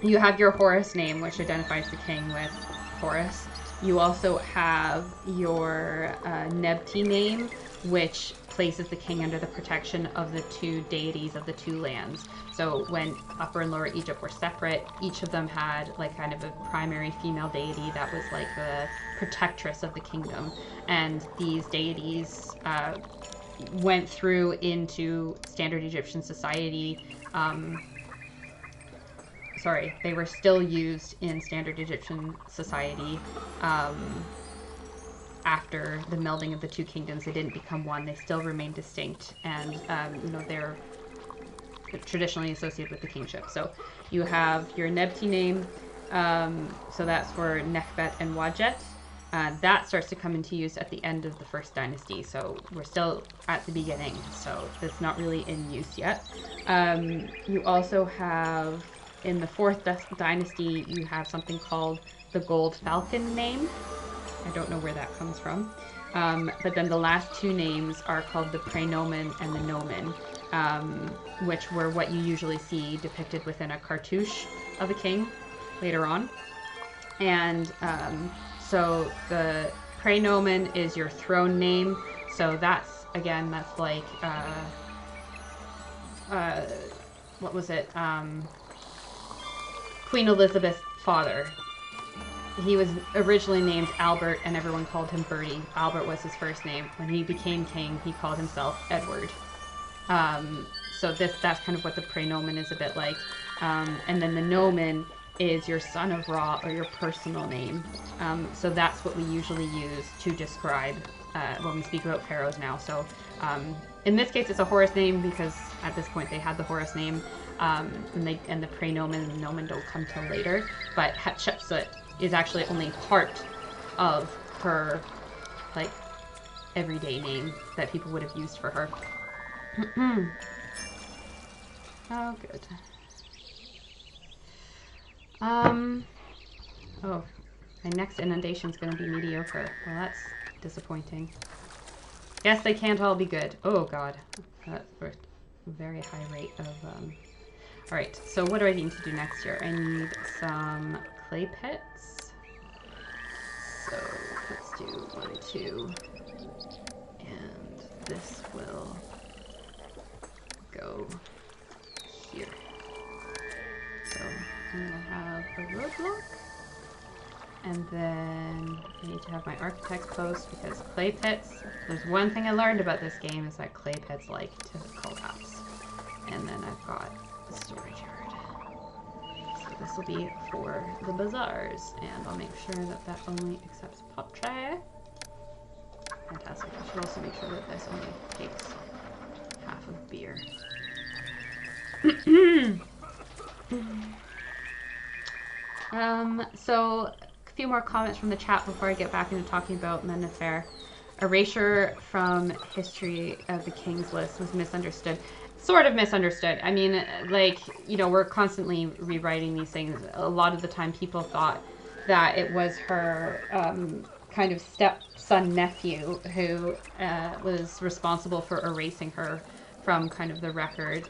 you have your Horus name, which identifies the king with Horus. You also have your Nebti name, which places the king under the protection of the two deities of the two lands. So when Upper and Lower Egypt were separate, each of them had like kind of a primary female deity that was like the protectress of the kingdom. And these deities went through into standard Egyptian society. They were still used in standard Egyptian society after the melding of the two kingdoms. They didn't become one. They still remain distinct, and they're traditionally associated with the kingship. So you have your Nebti name, so that's for Nekhbet and Wajet. That starts to come into use at the end of the first dynasty, so we're still at the beginning, so it's not really in use yet. You also have, in the fourth dynasty, you have something called the Gold Falcon name. I don't know where that comes from. But then the last two names are called the Praenomen and the Nomen, which were what you usually see depicted within a cartouche of a king later on. And so the Praenomen is your throne name. So that's like, what was it? Queen Elizabeth's father. He was originally named Albert, and everyone called him Bertie. Albert was his first name. When he became king, he called himself Edward. So that's kind of what the praenomen is a bit like. And then the nomen is your son of Ra, or your personal name. So that's what we usually use to describe when we speak about pharaohs now. So in this case, it's a Horus name because at this point they had the Horus name, and the praenomen and the nomen don't come till later. But Hatshepsut is actually only part of her like everyday name that people would have used for her. Oh, good. Oh, my next inundation is going to be mediocre. Well, that's disappointing. Guess they can't all be good. Oh, God. That's a very high rate of... Alright, so what do I need to do next here? I need some clay pits. So, let's do 1, 2. And this will go here. So, I'm going to have a roadblock. And then I need to have my architect post because clay pits, there's one thing I learned about this game is that clay pits like to collapse. And then I've got the storage yard. So this will be for the bazaars, and I'll make sure that that only accepts pottery. Fantastic. I should also make sure that this only takes half of beer. So a few more comments from the chat before I get back into talking about Men-Nefer. Erasure from history of the king's list was misunderstood. Sort of misunderstood. I mean, like, you know, we're constantly rewriting these things. A lot of the time people thought that it was her kind of stepson nephew who was responsible for erasing her from kind of the record.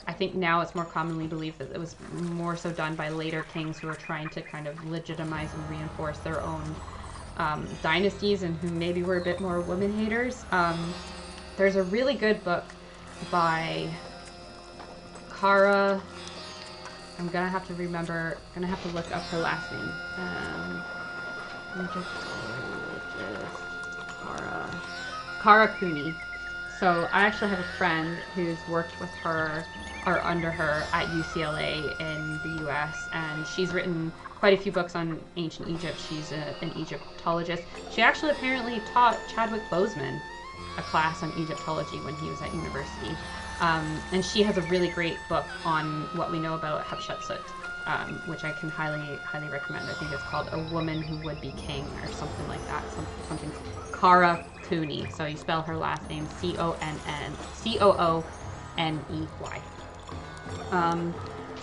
I think now it's more commonly believed that it was more so done by later kings who are trying to kind of legitimize and reinforce their own dynasties and who maybe were a bit more woman haters. There's a really good book by Kara. I'm gonna have to remember, gonna have to look up her last name. Kara Cooney. So I actually have a friend who's worked with her or under her at UCLA in the US, and she's written quite a few books on ancient Egypt. She's an Egyptologist. She actually apparently taught Chadwick Boseman a class on Egyptology when he was at university. And she has a really great book on what we know about Hatshepsut, which I can highly recommend. I think it's called A Woman Who Would Be King or something like that. Something Kara Cooney. So you spell her last name Cooney.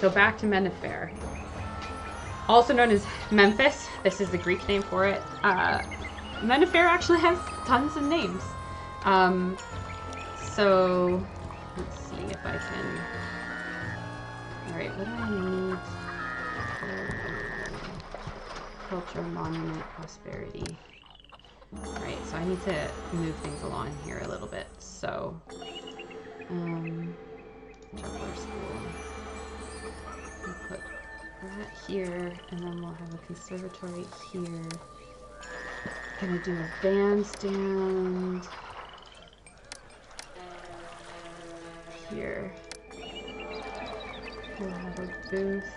So back to Men-Nefer. Also known as Memphis. This is the Greek name for it. Men-Nefer actually has tons of names. So let's see if I can. Alright, what do I need? Culture, monument, prosperity. Alright, so I need to move things along here a little bit. So, juggler school. We'll put that here, and then we'll have a conservatory here. Gonna do a bandstand here. We'll have a booth.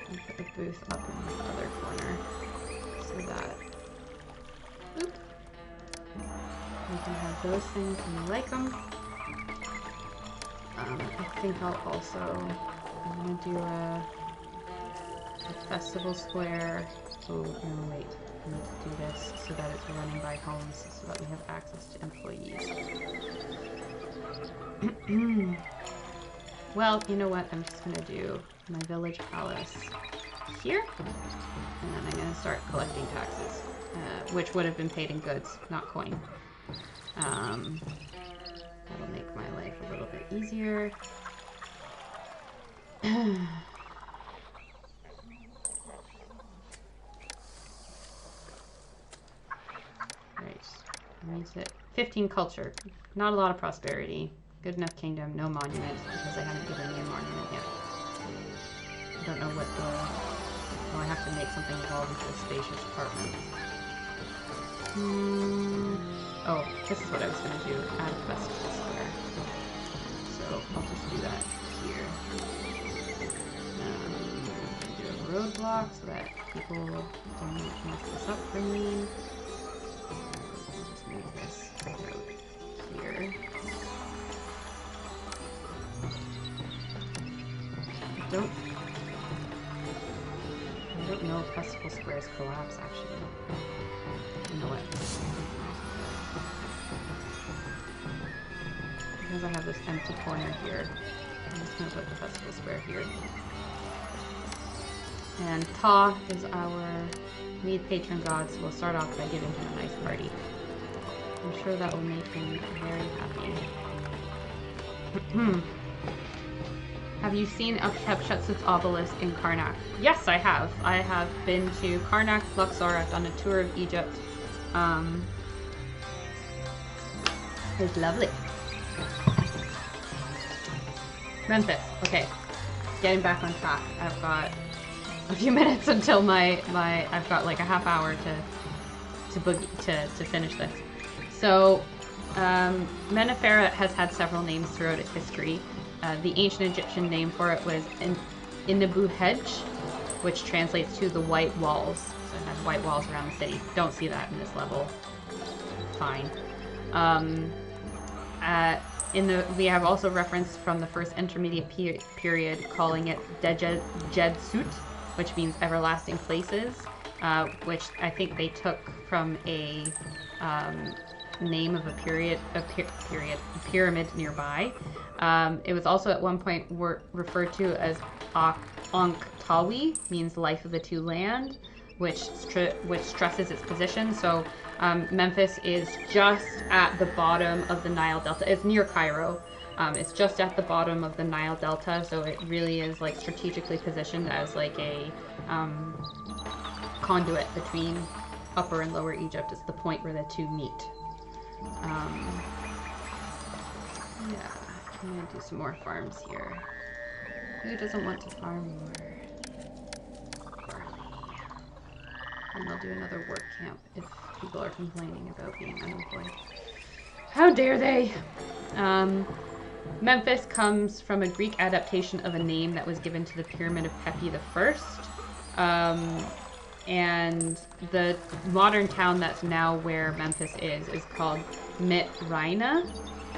And put the booth up in the other corner so that we can have those things and we like them. I think I'll also, I'm gonna do a festival square. Oh, no, wait. I need to do this so that it's running by homes so that we have access to employees. Well, you know what? I'm just gonna do my village palace here, and then I'm gonna start collecting taxes, which would have been paid in goods, not coin. That'll make my life a little bit easier. Right, I need to 15 culture, not a lot of prosperity. Good enough kingdom, no monument, because I haven't given me a monument yet. I don't know what the... Oh, I have to make something evolve into a spacious apartment. Oh, this is what I was going to do. Add a festival square. So I'll just do that here. Do a roadblock so that people don't mess this up for me. I'll just move this out here. I don't know if festival squares collapse, actually. You know what? Because I have this empty corner here, I'm just going to put the festival square here. And Ta is our lead patron god, so we'll start off by giving him a nice party. I'm sure that will make him very happy. Have you seen Hatshepsut's obelisk in Karnak? Yes, I have. I have been to Karnak, Luxor. I've done a tour of Egypt. It's lovely. Memphis. Okay, getting back on track. I've got a few minutes until I've got like a half hour to finish this. So, Men-Nefer has had several names throughout its history. The ancient Egyptian name for it was Inebuhej, which translates to the white walls. So it has white walls around the city. Don't see that in this level. Fine. We have also reference from the first intermediate period calling it Dejedsut, which means everlasting places, which I think they took from a name of a pyramid nearby. It was also at one point referred to as Ankh-Tawi, means life of the two land, which stresses its position. So Memphis is just at the bottom of the Nile Delta. It's near Cairo. It's just at the bottom of the Nile Delta, so it really is like strategically positioned as like a conduit between Upper and Lower Egypt. It's the point where the two meet. Yeah, I'm gonna do some more farms here. Who doesn't want to farm more barley? And they'll do another work camp if people are complaining about being unemployed. How dare they? Memphis comes from a Greek adaptation of a name that was given to the pyramid of Pepi I. And the modern town that's now where Memphis is called Mitraina.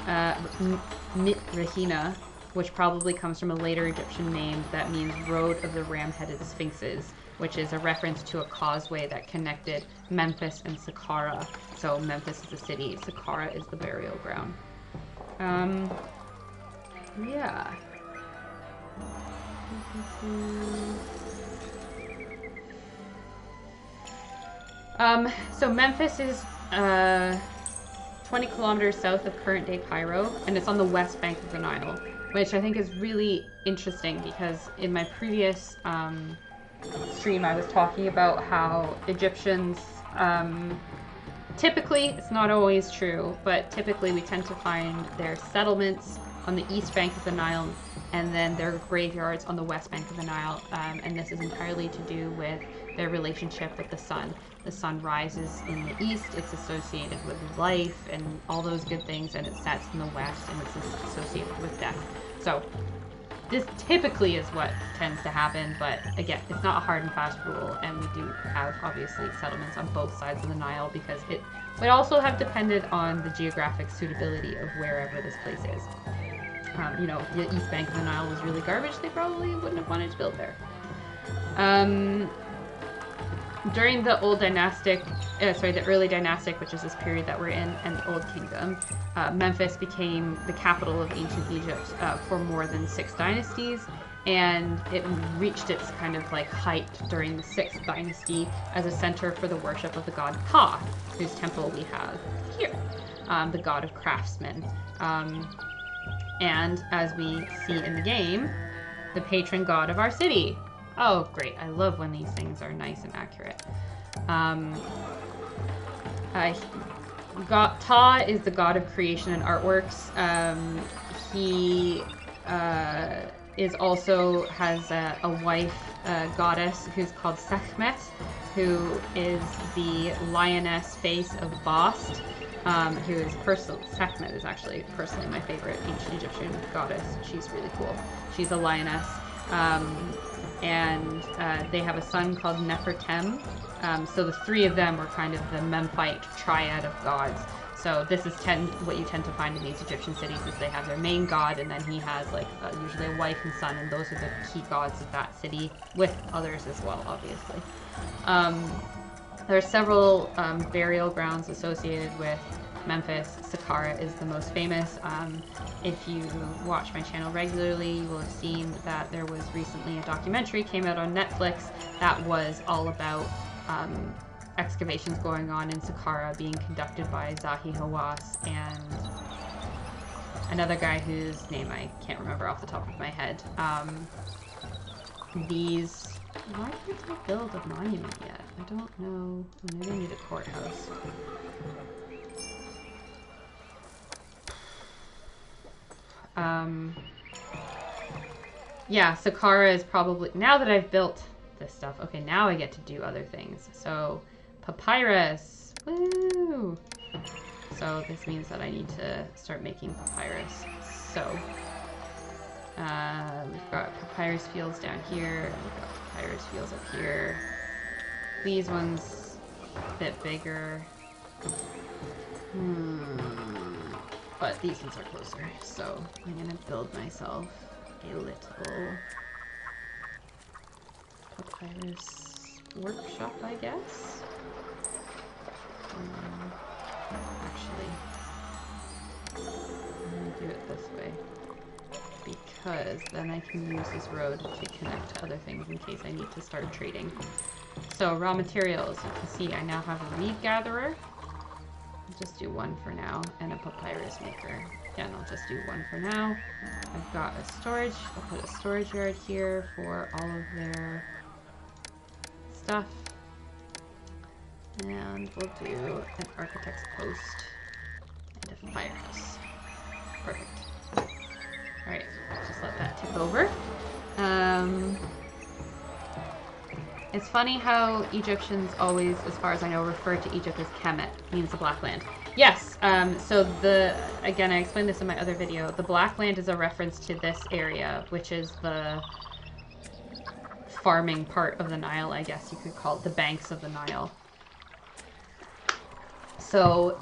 Rahina, which probably comes from a later Egyptian name that means Road of the Ram-Headed Sphinxes, which is a reference to a causeway that connected Memphis and Saqqara. So Memphis is the city, Saqqara is the burial ground. Yeah. So Memphis is 20 kilometers south of current-day Cairo, and it's on the west bank of the Nile, which I think is really interesting because in my previous stream I was talking about how Egyptians, typically, it's not always true, but typically we tend to find their settlements on the east bank of the Nile and then their graveyards on the west bank of the Nile, and this is entirely to do with their relationship with the sun. The sun rises in the east, it's associated with life and all those good things, and it sets in the west and it's associated with death. So this typically is what tends to happen, but again, it's not a hard and fast rule, and we do have obviously settlements on both sides of the Nile because it would also have depended on the geographic suitability of wherever this place is. You know, if the east bank of the Nile was really garbage, they probably wouldn't have wanted to build there. During the the early dynastic, which is this period that we're in, and the Old Kingdom, Memphis became the capital of ancient Egypt for more than 6 dynasties, and it reached its kind of like height during the 6th dynasty as a center for the worship of the god Ka, whose temple we have here, the god of craftsmen. And as we see in the game, the patron god of our city. Oh, great. I love when these things are nice and accurate. Ta is the god of creation and artworks. He is also has a wife goddess who's called Sekhmet, who is the lioness face of Bast, who is Sekhmet is actually personally my favorite ancient Egyptian goddess. She's really cool. She's a lioness. And they have a son called Nefertem. So the 3 of them were kind of the Memphite triad of gods. So this is what you tend to find in these Egyptian cities is they have their main god, and then he has like usually a wife and son, and those are the key gods of that city, with others as well, obviously. There are several burial grounds associated with Memphis. Saqqara is the most famous. If you watch my channel regularly, you will have seen that there was recently a documentary came out on Netflix that was all about excavations going on in Saqqara being conducted by Zahi Hawass and another guy whose name I can't remember off the top of my head. Why can't I build a monument yet? I don't know. Maybe I need a courthouse. Yeah, Saqqara is probably, now that I've built this stuff, okay, now I get to do other things. So, papyrus, woo! So this means that I need to start making papyrus. So, we've got papyrus fields down here, and we've got papyrus fields up here. These ones, a bit bigger. But these ones are closer, so I'm gonna build myself a little papyrus workshop, I guess. Actually, I'm gonna do it this way because then I can use this road to connect to other things in case I need to start trading. So raw materials, you can see I now have a reed gatherer. I'll just do 1 for now, and a papyrus maker. Again, I'll just do 1 for now. I've got a storage. I'll put a storage yard here for all of their stuff. And we'll do an architect's post and a firehouse. Perfect. Alright, just let that tip over. It's funny how Egyptians always, as far as I know, refer to Egypt as Kemet, means the Black Land. Yes, so again, I explained this in my other video, the Black Land is a reference to this area, which is the farming part of the Nile, I guess you could call it, the banks of the Nile. So,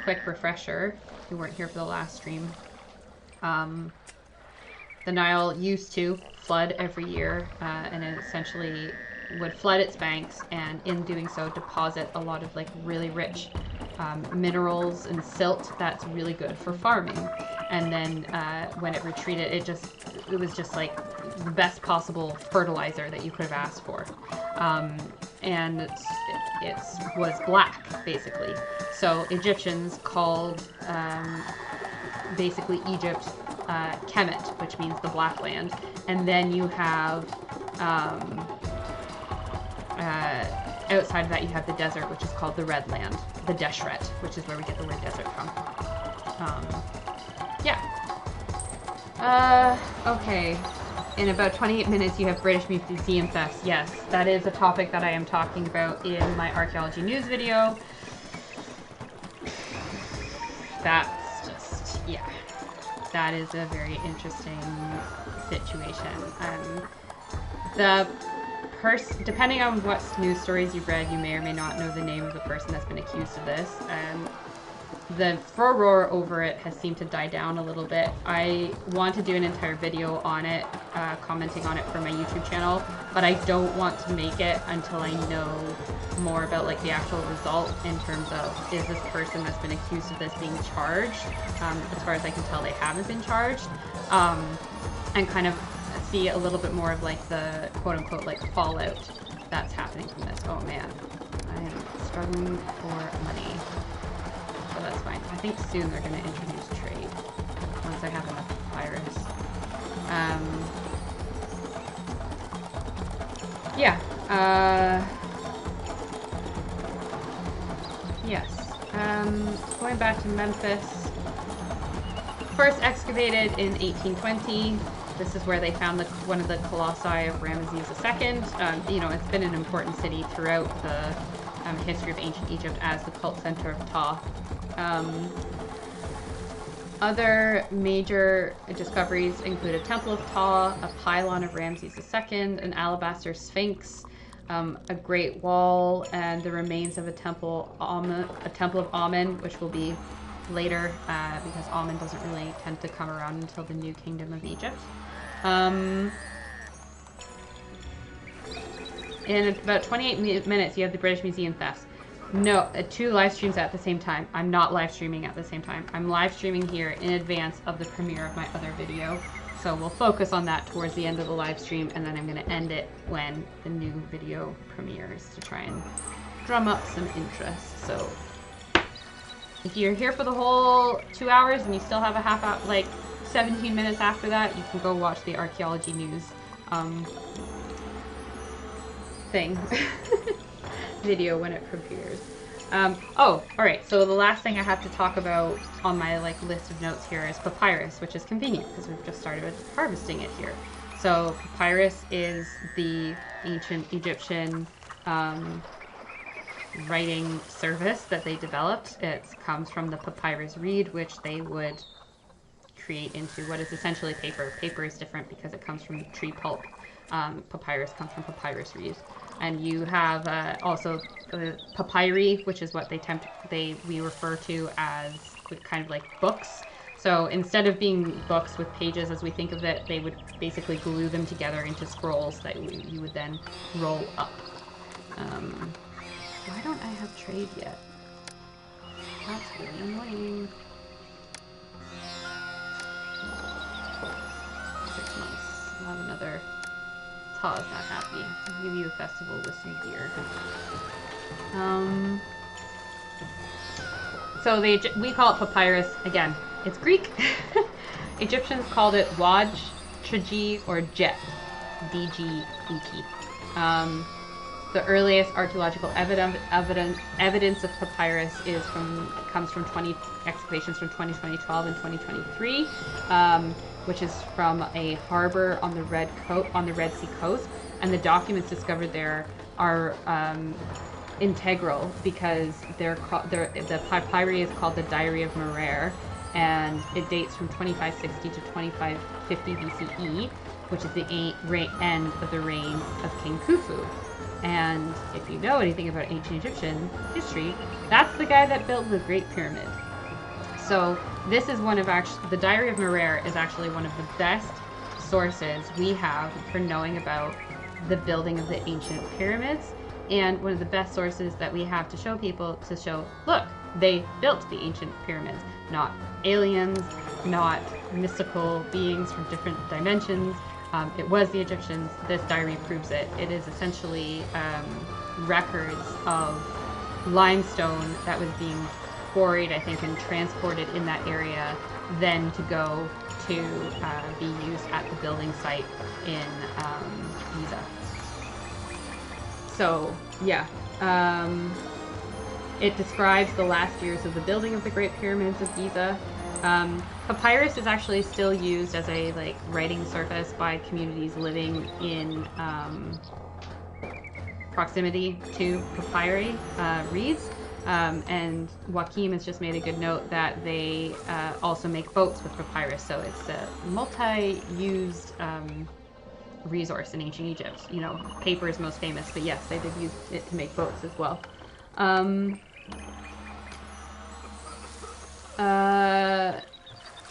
quick refresher, if you weren't here for the last stream, the Nile used to flood every year, and it essentially would flood its banks, and in doing so deposit a lot of like really rich minerals and silt that's really good for farming. And then when it retreated, it was just like the best possible fertilizer that you could have asked for. And it was black, basically. So Egyptians called basically Egypt Kemet, which means the black land. And then you have outside of that you have the desert, which is called the red land, the Deshret, which is where we get the word desert from. Yeah. Okay. In about 28 minutes, you have British Museum thefts. Yes, that is a topic that I am talking about in my archaeology news video. That's just, yeah. That is a very interesting situation. Depending on what news stories you've read, you may or may not know the name of the person that's been accused of this. The furor over it has seemed to die down a little bit. I want to do an entire video on it, commenting on it for my YouTube channel, but I don't want to make it until I know more about like the actual result in terms of, is this person that's been accused of this being charged? As far as I can tell, they haven't been charged, and kind of see a little bit more of like the quote-unquote like fallout that's happening from this. Oh man, I am struggling for money. So that's fine. I think soon they're going to introduce trade once I have enough papyrus. Yeah. Yes. Going back to Memphis. First excavated in 1820. This is where they found one of the colossi of Ramesses II. You know, it's been an important city throughout the history of ancient Egypt as the cult center of Ptah. Other major discoveries include a temple of Ptah, a pylon of Ramses II, an alabaster sphinx, a great wall, and the remains of a temple of Amen, which will be later because Amen doesn't really tend to come around until the New Kingdom of Egypt. In about 28 minutes, you have the British Museum thefts. No, 2 live streams at the same time. I'm not live streaming at the same time. I'm live streaming here in advance of the premiere of my other video. So we'll focus on that towards the end of the live stream, and then I'm going to end it when the new video premieres to try and drum up some interest. So if you're here for the whole 2 hours and you still have a half hour, like 17 minutes after that, you can go watch the archaeology news thing. Video when it premieres. Oh, alright, so the last thing I have to talk about on my like list of notes here is papyrus, which is convenient because we've just started harvesting it here. So papyrus is the ancient Egyptian writing service that they developed. It comes from the papyrus reed, which they would create into what is essentially paper. Paper is different because it comes from tree pulp. Papyrus comes from papyrus reed. And you have also papyri, which is what we refer to as kind of like books. So instead of being books with pages as we think of it, they would basically glue them together into scrolls that you would then roll up. Why don't I have trade yet? That's really annoying. 6 months. I'll have another. Ptah is not happy. I'll give you a festival with some gear. So we call it papyrus. Again, it's Greek. Egyptians called it waj, traji, or jet. D-G-E-T. The earliest archaeological evidence of papyrus comes from excavations from 2012 and 2023. Which is from a harbor on the Red Sea coast, and the documents discovered there are integral because the papyri is called the Diary of Merer, and it dates from 2560 to 2550 BCE, which is the end of the reign of King Khufu. And if you know anything about ancient Egyptian history, that's the guy that built the Great Pyramid. So this is one of the Diary of Merer is actually one of the best sources we have for knowing about the building of the ancient pyramids, and one of the best sources that we have to show people to show, look, they built the ancient pyramids, not aliens, not mystical beings from different dimensions. It was the Egyptians. This diary proves it. It is essentially records of limestone that was being quarried, I think, and transported in that area, then to go to be used at the building site in Giza. So, yeah. It describes the last years of the building of the Great Pyramids of Giza. Papyrus is actually still used as a writing surface by communities living in proximity to papyri reeds. And Joachim has just made a good note that they also make boats with papyrus, so it's a multi-used resource in ancient Egypt. You know, paper is most famous, but yes, they did use it to make boats as well.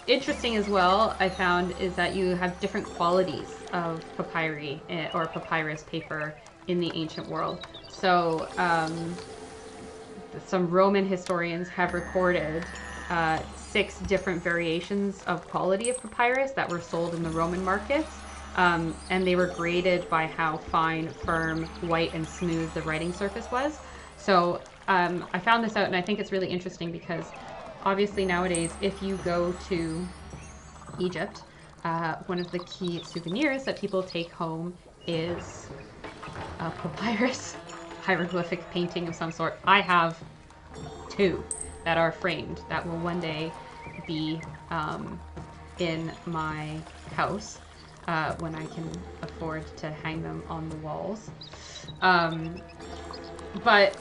Interesting as well, I found, is that you have different qualities of papyri or papyrus paper in the ancient world. So some Roman historians have recorded 6 different variations of quality of papyrus that were sold in the Roman markets, and they were graded by how fine, firm, white, and smooth the writing surface was. So I found this out, and I think it's really interesting because obviously nowadays, if you go to Egypt, one of the key souvenirs that people take home is a papyrus hieroglyphic painting of some sort. I have 2 that are framed that will one day be in my house when I can afford to hang them on the walls. But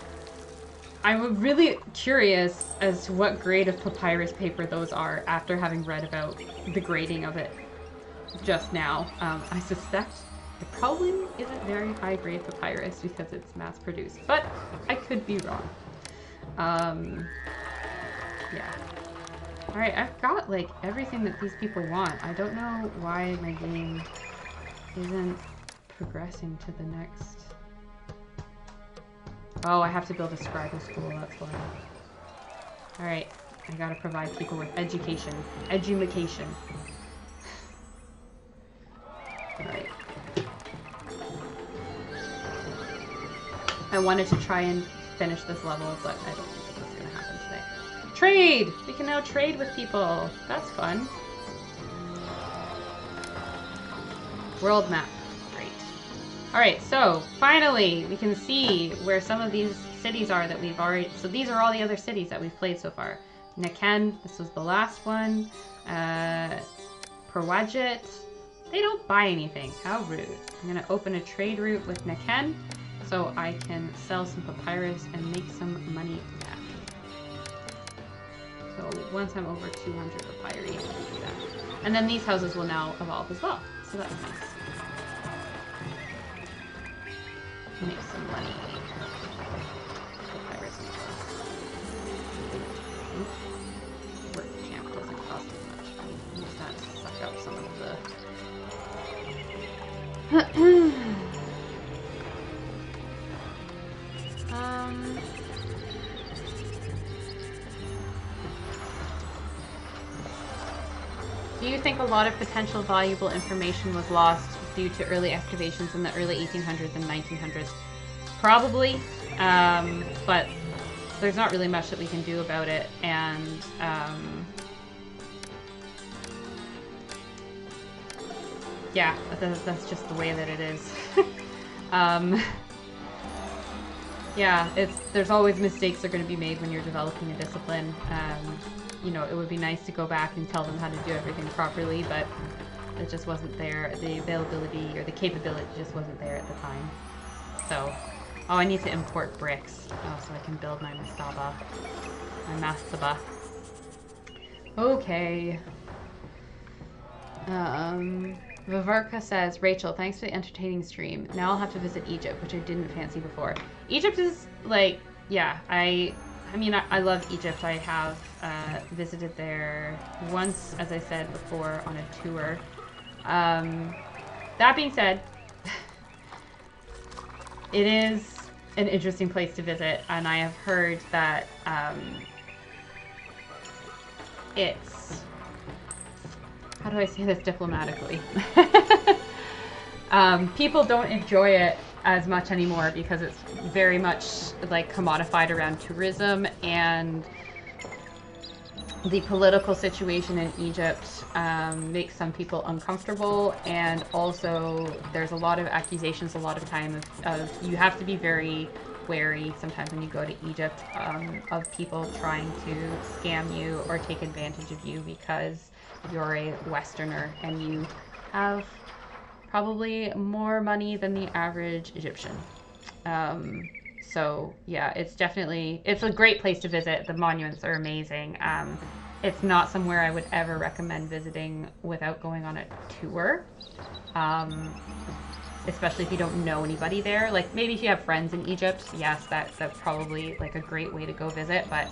I'm really curious as to what grade of papyrus paper those are after having read about the grading of it just now. I suspect it probably isn't very high grade papyrus because it's mass produced, but I could be wrong. Yeah. Alright, I've got everything that these people want. I don't know why my game isn't progressing to the next. Oh, I have to build a scribal school, that's why. Alright, I gotta provide people with education. Edumacation. Alright. I wanted to try and finish this level, but I don't think that's gonna happen today. Trade! We can now trade with people. That's fun. World map. Alright, so finally we can see where some of these cities are that we've already... So these are all the other cities that we've played so far. Nekhen, this was the last one. Perwadjet. They don't buy anything. How rude. I'm going to open a trade route with Nekhen so I can sell some papyrus and make some money back. So once I'm over 200 papyri, I can do that. And then these houses will now evolve as well. So that's nice. Make some money. Papyrus. Work camp doesn't cost as much. Use that to suck up some of the... Do you think a lot of potential valuable information was lost due to early excavations in the early 1800s and 1900s? Probably, but there's not really much that we can do about it, and yeah, that's just the way that it is. Yeah, there's always mistakes that are going to be made when you're developing a discipline. You know, it would be nice to go back and tell them how to do everything properly, but it just wasn't there. The availability or the capability just wasn't there at the time. So, oh, I need to import bricks. Oh, so I can build my mastaba. My mastaba. Okay. Vivarka says, Rachel, thanks for the entertaining stream. Now I'll have to visit Egypt, which I didn't fancy before. Egypt is, yeah, I I mean, I love Egypt. I have visited there once, as I said before, on a tour. That being said, it is an interesting place to visit, and I have heard that it's... How do I say this diplomatically? People don't enjoy it as much anymore because it's very much like commodified around tourism, and the political situation in Egypt makes some people uncomfortable, and also there's a lot of accusations a lot of time of you have to be very wary sometimes when you go to Egypt of people trying to scam you or take advantage of you because you're a Westerner and you have probably more money than the average Egyptian. So yeah, it's a great place to visit. The monuments are amazing. It's not somewhere I would ever recommend visiting without going on a tour. Especially if you don't know anybody there. Like maybe if you have friends in Egypt, yes, that's probably like a great way to go visit. But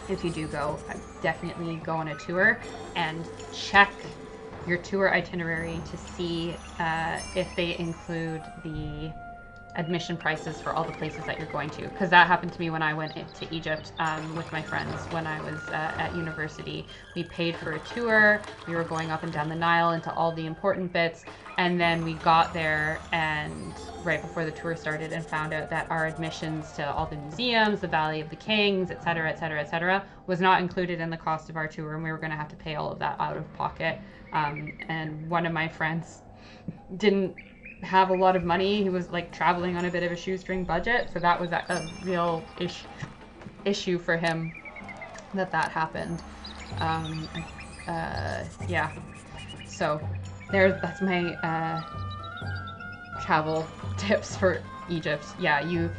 if you do go, definitely go on a tour and check your tour itinerary to see if they include the admission prices for all the places that you're going to, because that happened to me when I went to Egypt with my friends when I was at university. We paid for a tour, we were going up and down the Nile into all the important bits, and then we got there and right before the tour started and found out that our admissions to all the museums, the Valley of the Kings, etc., etc., etc., was not included in the cost of our tour, and we were going to have to pay all of that out of pocket. And one of my friends didn't have a lot of money. He was like traveling on a bit of a shoestring budget, so that was a real issue for him that happened. Yeah, so that's my travel tips for Egypt. Yeah,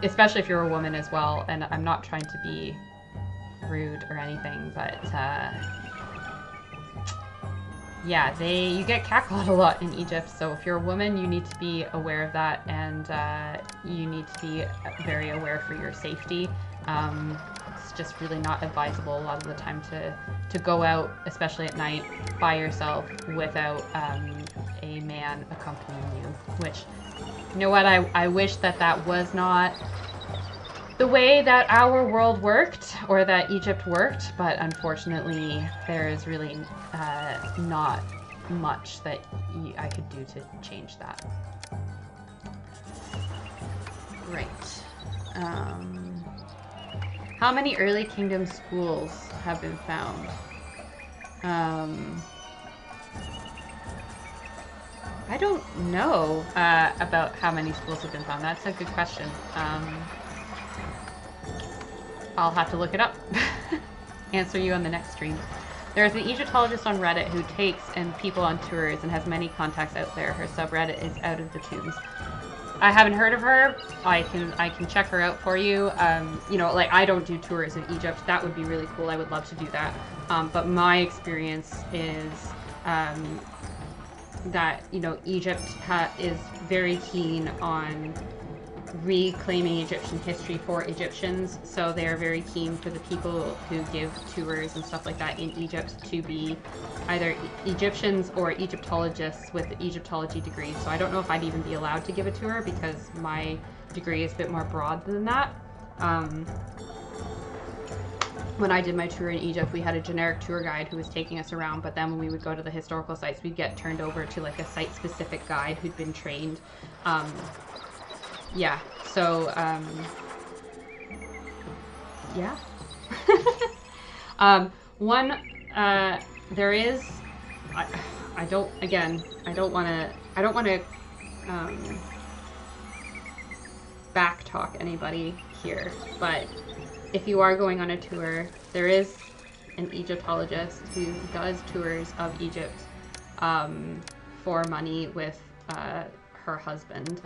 especially if you're a woman as well, and I'm not trying to be rude or anything, but yeah, you get catcalled a lot in Egypt, so if you're a woman, you need to be aware of that, and you need to be very aware for your safety. It's just really not advisable a lot of the time to go out, especially at night, by yourself without a man accompanying you, which, you know what, I wish that was not the way that our world worked or that Egypt worked, but unfortunately there is really not much that I could do to change that. Right. How many early kingdom schools have been found? I don't know about how many schools have been found. That's a good question. I'll have to look it up. Answer you on the next stream. There's an Egyptologist on Reddit who takes people on tours and has many contacts out there. Her subreddit is Out of the Tombs. I haven't heard of her. I can check her out for you. You know, like, I don't do tours in Egypt. That would be really cool. I would love to do that. But my experience is that, you know, Egypt is very keen on reclaiming Egyptian history for Egyptians, so they are very keen for the people who give tours and stuff like that in Egypt to be either Egyptians or Egyptologists with Egyptology degrees. So I don't know if I'd even be allowed to give a tour because my degree is a bit more broad than that. When I did my tour in Egypt, we had a generic tour guide who was taking us around, but then when we would go to the historical sites, we'd get turned over to like a site-specific guide who'd been trained. Yeah, so, yeah. There is, I don't want to backtalk anybody here, but if you are going on a tour, there is an Egyptologist who does tours of Egypt for money with her husband.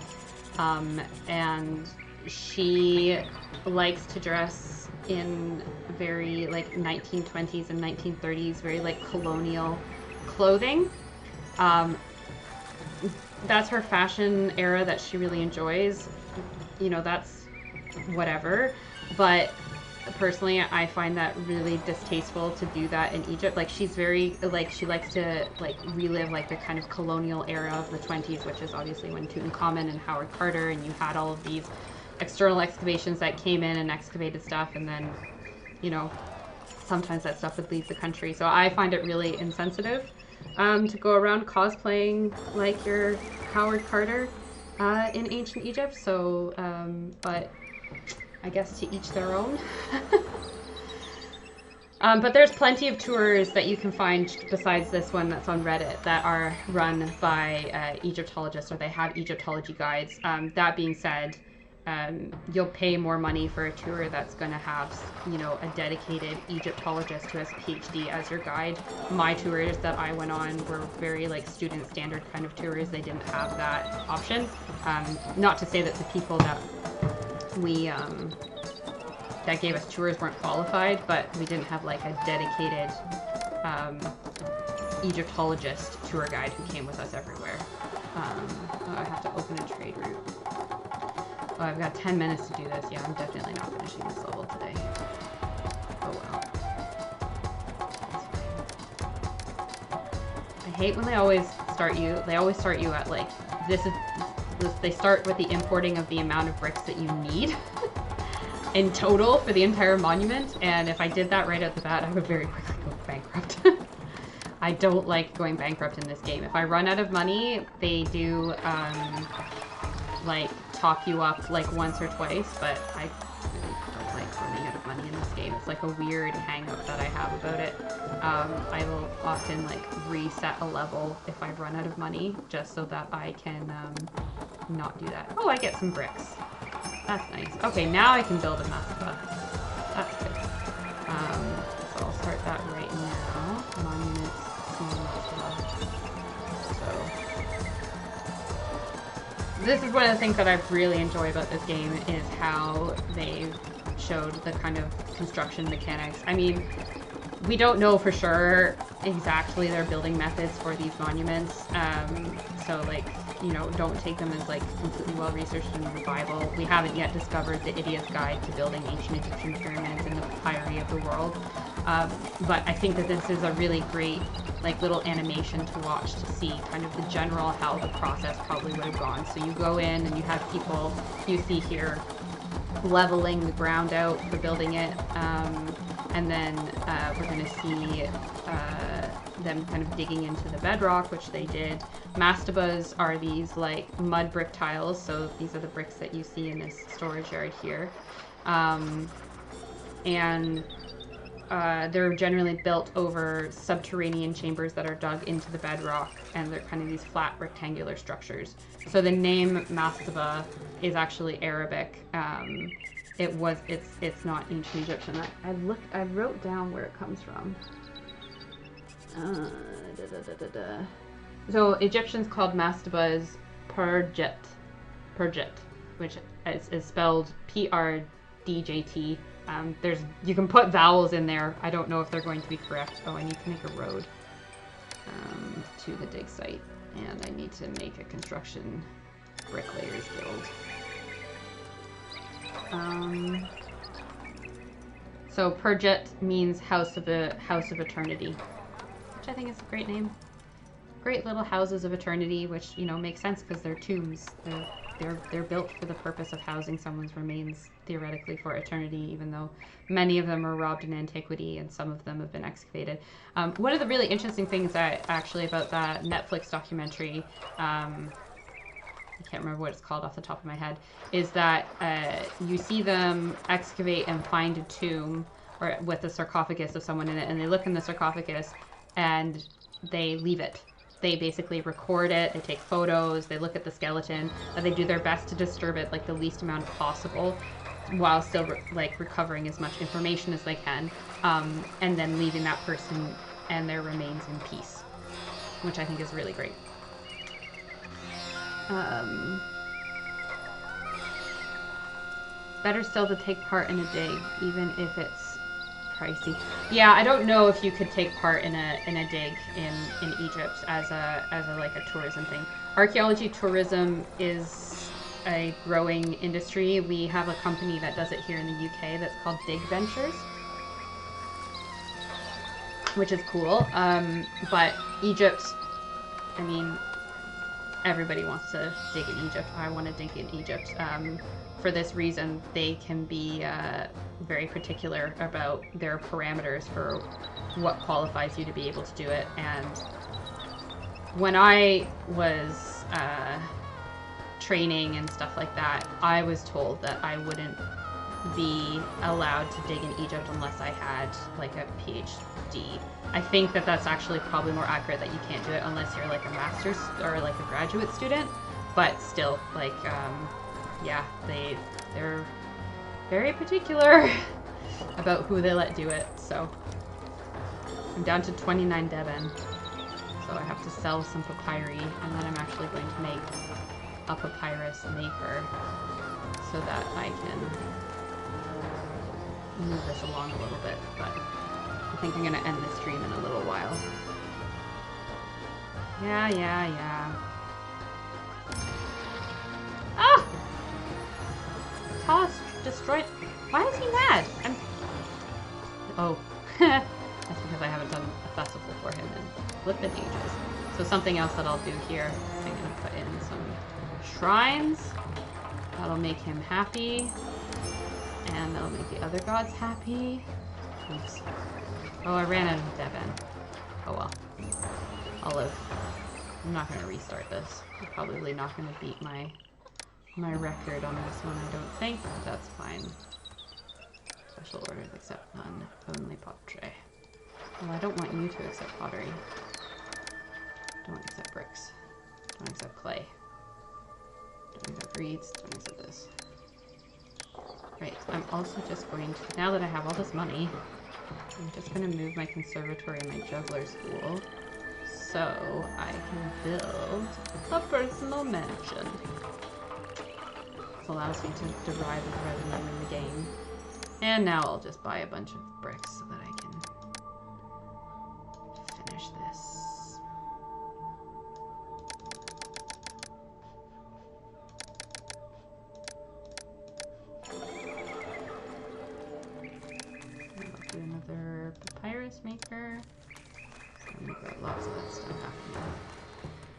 And she likes to dress in very like 1920s and 1930s, very like colonial clothing. That's her fashion era that she really enjoys. You know, that's whatever. But personally, I find that really distasteful to do that in Egypt. Like, she's very, like, she likes to, like, relive, like, the kind of colonial era of the 20s, which is obviously when Tutankhamun and Howard Carter, and you had all of these external excavations that came in and excavated stuff, and then, you know, sometimes that stuff would leave the country. So I find it really insensitive to go around cosplaying like you're Howard Carter in ancient Egypt. So, but I guess to each their own. But there's plenty of tours that you can find besides this one that's on Reddit that are run by Egyptologists, or they have Egyptology guides. That being said, you'll pay more money for a tour that's going to have, you know, a dedicated Egyptologist who has a PhD as your guide. My tours that I went on were very, like, student standard kind of tours. They didn't have that option. Not to say that the people that we that gave us tours weren't qualified, but we didn't have, like, a dedicated Egyptologist tour guide who came with us everywhere. Oh, I have to open a trade route. Oh, I've got 10 minutes to do this. Yeah, I'm definitely not finishing this level today. Oh well. I hate when they always start you at, like, they start with the importing of the amount of bricks that you need in total for the entire monument, and if I did that right out the bat, I would very quickly go bankrupt. I don't like going bankrupt in this game. If I run out of money, they do, like, top you up, like, once or twice, but I really don't like running out of money in this game. It's like a weird hang-up that I have about it. I will often, like, reset a level if I run out of money, just so that I can not do that. Oh, I get some bricks. That's nice. Okay, now I can build a mastaba. That's good. So I'll start that right now. Monuments, mastaba. So this is one of the things that I really enjoy about this game, is how they've showed the kind of construction mechanics. I mean, we don't know for sure exactly their building methods for these monuments, so, like, you know, don't take them as, like, completely well researched in the Bible. We haven't yet discovered the Idiot's Guide to Building Ancient Egyptian Pyramids in the Papyri of the World, but I think that this is a really great, like, little animation to watch to see kind of the general how the process probably would have gone. So you go in and you have people, you see here, leveling the ground out for building it, and then we're going to see them kind of digging into the bedrock, which they did. Mastabas are these, like, mud brick tiles, so these are the bricks that you see in this storage yard here. And they're generally built over subterranean chambers that are dug into the bedrock, and they're kind of these flat rectangular structures. So the name mastaba is actually Arabic. It's not ancient Egyptian. I wrote down where it comes from. So Egyptians called mastabas Purjet, which is spelled P-R-D-J-T. You can put vowels in there. I don't know if they're going to be correct. Oh, I need to make a road to the dig site, and I need to make a construction bricklayers guild. So Purjet means house of eternity, which I think is a great name. Great little houses of eternity, which, you know, makes sense because they're tombs. They're built for the purpose of housing someone's remains, theoretically, for eternity, even though many of them were robbed in antiquity and some of them have been excavated. One of the really interesting things actually about that Netflix documentary, I can't remember what it's called off the top of my head, is that you see them excavate and find a tomb or with a sarcophagus of someone in it, and they look in the sarcophagus and they leave it. They basically record it, they take photos, they look at the skeleton, and they do their best to disturb it, like, the least amount possible, while still recovering as much information as they can, and then leaving that person and their remains in peace, which I think is really great. Better still to take part in a dig, even if it's pricey. Yeah, I don't know if you could take part in a dig in Egypt as a like a tourism thing. Archaeology tourism is a growing industry. We have a company that does it here in the UK that's called Dig Ventures, which is cool. But Egypt, I mean, everybody wants to dig in Egypt. I want to dig in Egypt. For this reason, they can be very particular about their parameters for what qualifies you to be able to do it. And when I was training and stuff like that, I was told that I wouldn't be allowed to dig in Egypt unless I had like a PhD. I think that that's actually probably more accurate, that you can't do it unless you're like a master's or like a graduate student. But still, like, yeah, they're very particular about who they let do it. So I'm down to 29 Devon. So I have to sell some papyri, and then I'm actually going to make a papyrus maker so that I can move this along a little bit. But I think I'm going to end this stream in a little while. Yeah. Ah! Toss destroyed. Why is he mad? Oh. That's because I haven't done a festival for him in flippin' ages. So something else that I'll do here is I'm going to put in some shrines. That'll make him happy. And that'll make the other gods happy. Oops. Oh, I ran out of Devon. Oh well. I'll live. I'm not going to restart this. I'm probably not going to beat my record on this one, I don't think. But that's fine. Special orders accept none. Only pottery. Well, I don't want you to accept pottery. Don't accept bricks. Don't accept clay. Don't accept reeds. Don't accept this. Right, I'm also just going to, now that I have all this money, I'm just going to move my conservatory and my juggler school so I can build a personal mansion. This allows me to derive the revenue in the game. And now I'll just buy a bunch of bricks so that I can finish this. I'll do another papyrus maker. So we've got lots of that stuff happening.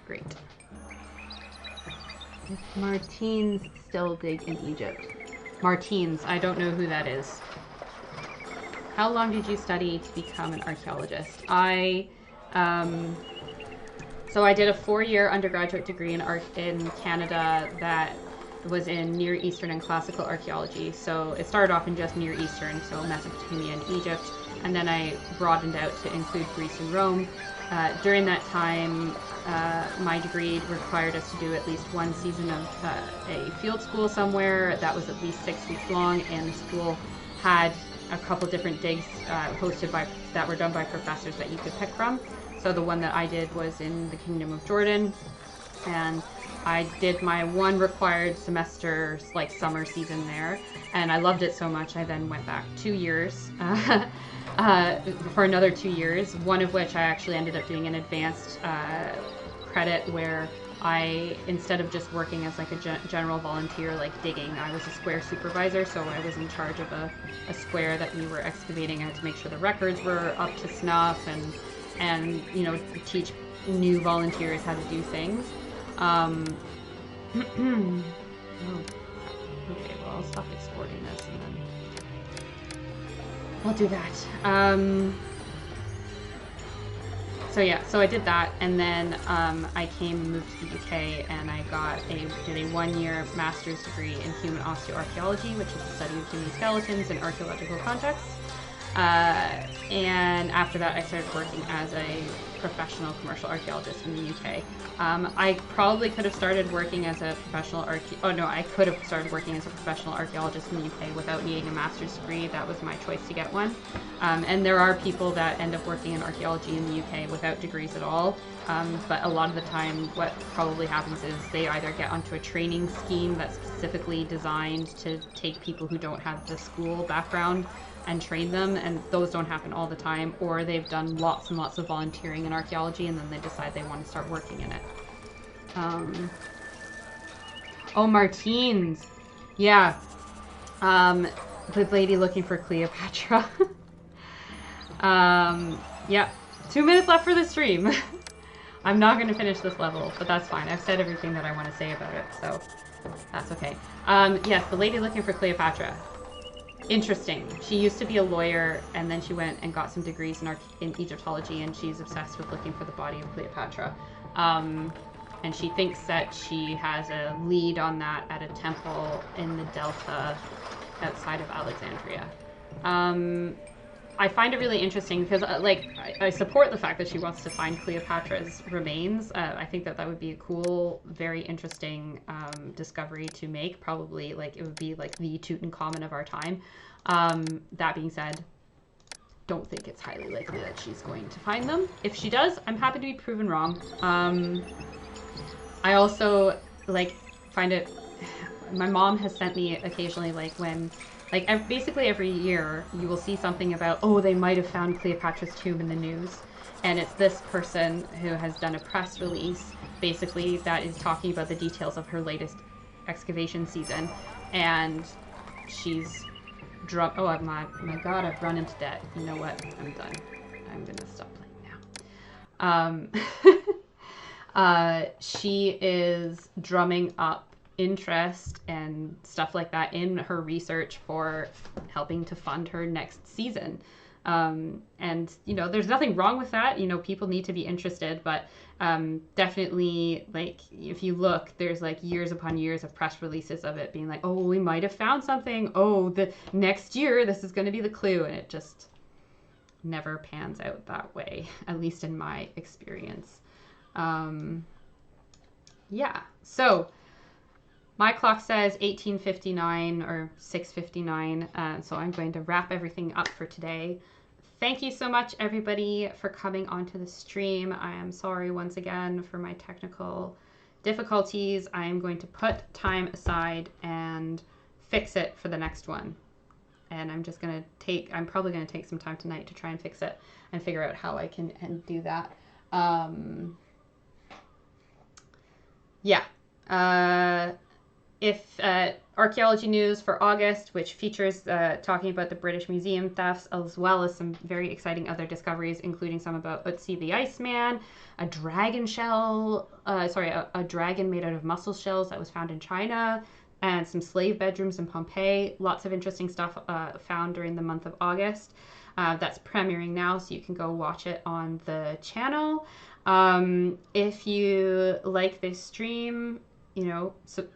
Great. If Martines still dig in Egypt. Martines, I don't know who that is. How long did you study to become an archaeologist? So I did a 4-year undergraduate degree in Canada that was in Near Eastern and Classical Archaeology. So it started off in just Near Eastern, so Mesopotamia and Egypt, and then I broadened out to include Greece and Rome. During that time, my degree required us to do at least one season of a field school somewhere that was at least 6 weeks long, and the school had a couple different digs that were done by professors that you could pick from. So the one that I did was in the Kingdom of Jordan, and I did my one required semester, like summer season there, and I loved it so much I then went back 2 years for another 2 years, one of which I actually ended up doing an advanced credit where I, instead of just working as like a general volunteer like digging, I was a square supervisor, so I was in charge of a square that we were excavating. I had to make sure the records were up to snuff and you know, teach new volunteers how to do things. Oh, okay, well I'll stop exporting this and then I'll do that. So yeah, so I did that, and then I came and moved to the UK, and I did a 1-year master's degree in human osteoarchaeology, which is the study of human skeletons in archaeological contexts. And after that, I started working as a professional commercial archaeologist in the UK. I probably could have started working as a professional I could have started working as a professional archaeologist in the UK without needing a master's degree. That was my choice to get one. And there are people that end up working in archaeology in the UK without degrees at all. But a lot of the time, what probably happens is they either get onto a training scheme that's specifically designed to take people who don't have the school background and train them, and those don't happen all the time, or they've done lots and lots of volunteering in archaeology and then they decide they want to start working in it. Oh, Martine's. Yeah. The lady looking for Cleopatra. Yeah. 2 minutes left for the stream. I'm not going to finish this level, but that's fine. I've said everything that I want to say about it, so that's okay. Yes, the lady looking for Cleopatra. Interesting. She used to be a lawyer, and then she went and got some degrees in Egyptology, and she's obsessed with looking for the body of Cleopatra. And she thinks that she has a lead on that at a temple in the Delta outside of Alexandria. I find it really interesting because, I support the fact that she wants to find Cleopatra's remains. I think that would be a cool, very interesting discovery to make. Probably, it would be like the Tutankhamun of our time. That being said, don't think it's highly likely that she's going to find them. If she does, I'm happy to be proven wrong. I also, find it... My mom has sent me occasionally, when... basically every year, you will see something about, oh, they might have found Cleopatra's tomb in the news. And it's this person who has done a press release, basically, that is talking about the details of her latest excavation season. And she's... Oh, my God, I've run into debt. You know what? I'm done. I'm going to stop playing now. She is drumming up interest and stuff like that in her research for helping to fund her next season. And, there's nothing wrong with that. People need to be interested, but definitely, if you look, there's years upon years of press releases of it being like, oh, we might have found something. Oh, the next year, this is going to be the clue. And it just never pans out that way, at least in my experience. Yeah, so my clock says 1859 or 6:59, so I'm going to wrap everything up for today. Thank you so much, everybody, for coming onto the stream. I am sorry once again for my technical difficulties. I am going to put time aside and fix it for the next one. And I'm probably going to take some time tonight to try and fix it and figure out how I can do that. If archaeology news for August, which features talking about the British Museum thefts, as well as some very exciting other discoveries, including some about Ötzi the Iceman, a dragon shell, a dragon made out of mussel shells that was found in China, and some slave bedrooms in Pompeii. Lots of interesting stuff found during the month of August. That's premiering now, so you can go watch it on the channel. If you like this stream,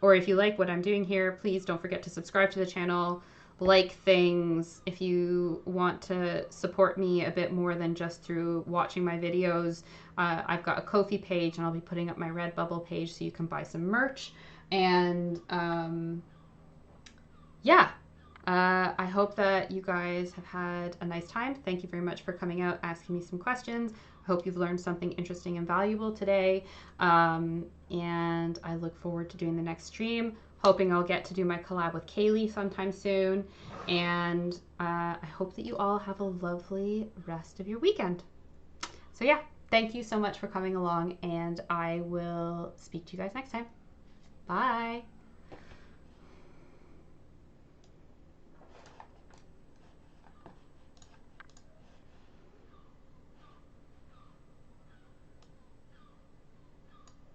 or if you like what I'm doing here, please don't forget to subscribe to the channel, like things. If you want to support me a bit more than just through watching my videos, I've got a Ko-fi page, and I'll be putting up my Redbubble page so you can buy some merch. And I hope that you guys have had a nice time. Thank you very much for coming out, asking me some questions. I hope you've learned something interesting and valuable today. And I look forward to doing the next stream. Hoping I'll get to do my collab with Kaylee sometime soon. And I hope that you all have a lovely rest of your weekend. So yeah, thank you so much for coming along, and I will speak to you guys next time. Bye.